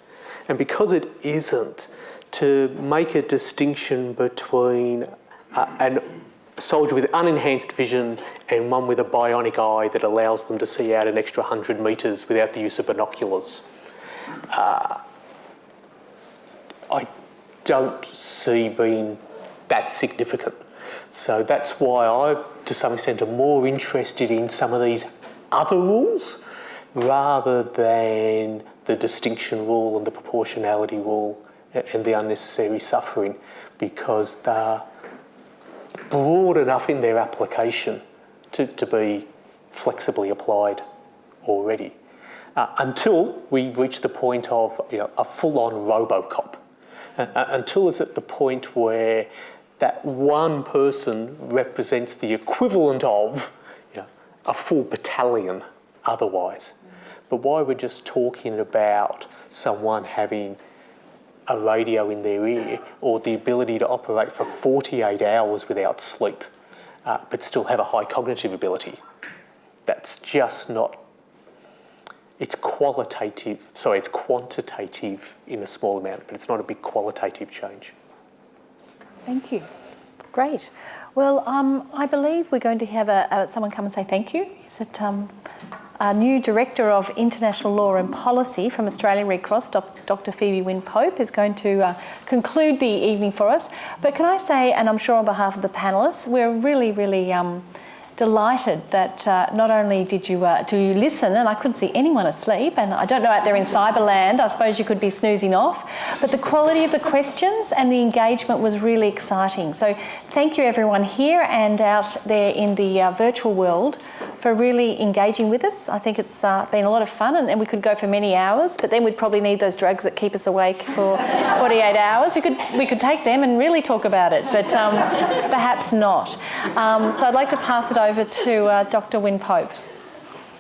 And because it isn't, to make a distinction between a soldier with unenhanced vision and one with a bionic eye that allows them to see out an extra 100 metres without the use of binoculars, I don't see being that significant. So that's why I, to some extent, am more interested in some of these other rules rather than the distinction rule and the proportionality rule and the unnecessary suffering, because they're broad enough in their application to be flexibly applied already. Until we reach the point of a full-on RoboCop. Until it's at the point where that one person represents the equivalent of a full battalion otherwise. But why we're just talking about someone having a radio in their ear or the ability to operate for 48 hours without sleep, but still have a high cognitive ability. That's just not, it's quantitative in a small amount, but it's not a big qualitative change. Thank you. Great. Well, I believe we're going to have someone come and say thank you. Is it our new Director of International Law and Policy from Australian Red Cross, Dr. Phoebe Wynne-Pope, is going to conclude the evening for us. But can I say, and I'm sure on behalf of the panellists, we're really, really delighted that not only do you listen, and I couldn't see anyone asleep, and I don't know out there in Cyberland, I suppose you could be snoozing off, but the quality of the questions and the engagement was really exciting. So thank you everyone here and out there in the virtual world for really engaging with us. I think it's been a lot of fun, and we could go for many hours, but then we'd probably need those drugs that keep us awake for 48 hours. We could take them and really talk about it, but perhaps not. So I'd like to pass it over to Dr. Wynne-Pope.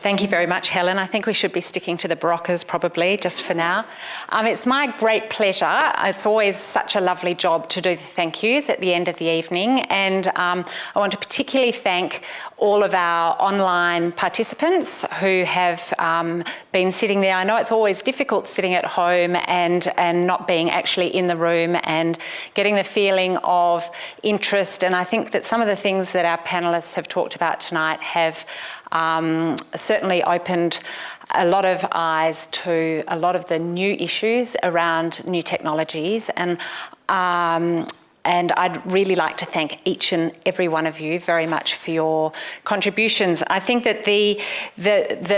Thank you very much, Helen. I think we should be sticking to the Brockers probably, just for now. It's my great pleasure. It's always such a lovely job to do the thank yous at the end of the evening. And I want to particularly thank all of our online participants who have been sitting there. I know it's always difficult sitting at home and not being actually in the room and getting the feeling of interest. And I think that some of the things that our panellists have talked about tonight have certainly opened a lot of eyes to a lot of the new issues around new technologies, and I'd really like to thank each and every one of you very much for your contributions. I think that the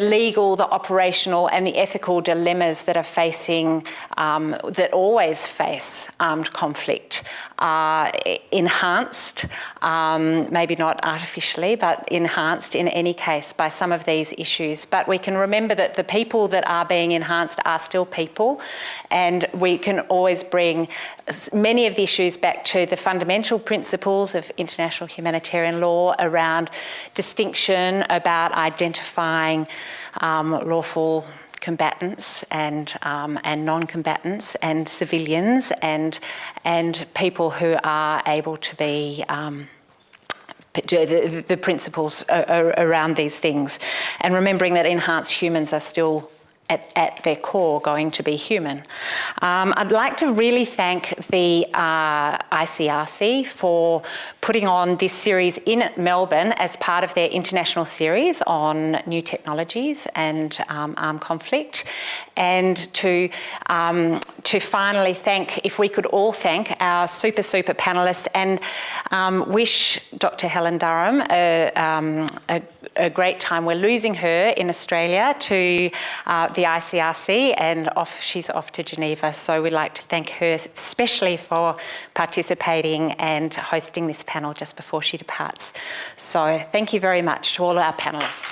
legal, the operational and the ethical dilemmas that are facing, that always face armed conflict are enhanced, maybe not artificially, but enhanced in any case by some of these issues. But we can remember that the people that are being enhanced are still people, and we can always bring many of the issues back to the fundamental principles of international humanitarian law around distinction, about identifying lawful combatants and non-combatants and civilians and people who are able to be the principles around these things, and remembering that enhanced humans are still at their core going to be human. I'd like to really thank the ICRC for putting on this series in Melbourne as part of their international series on new technologies and armed conflict, and to finally thank, if we could all thank our super panellists, and wish Dr. Helen Durham a great time. We're losing her in Australia to the ICRC, and she's off to Geneva. So we'd like to thank her especially for participating and hosting this panel just before she departs. So thank you very much to all our panellists.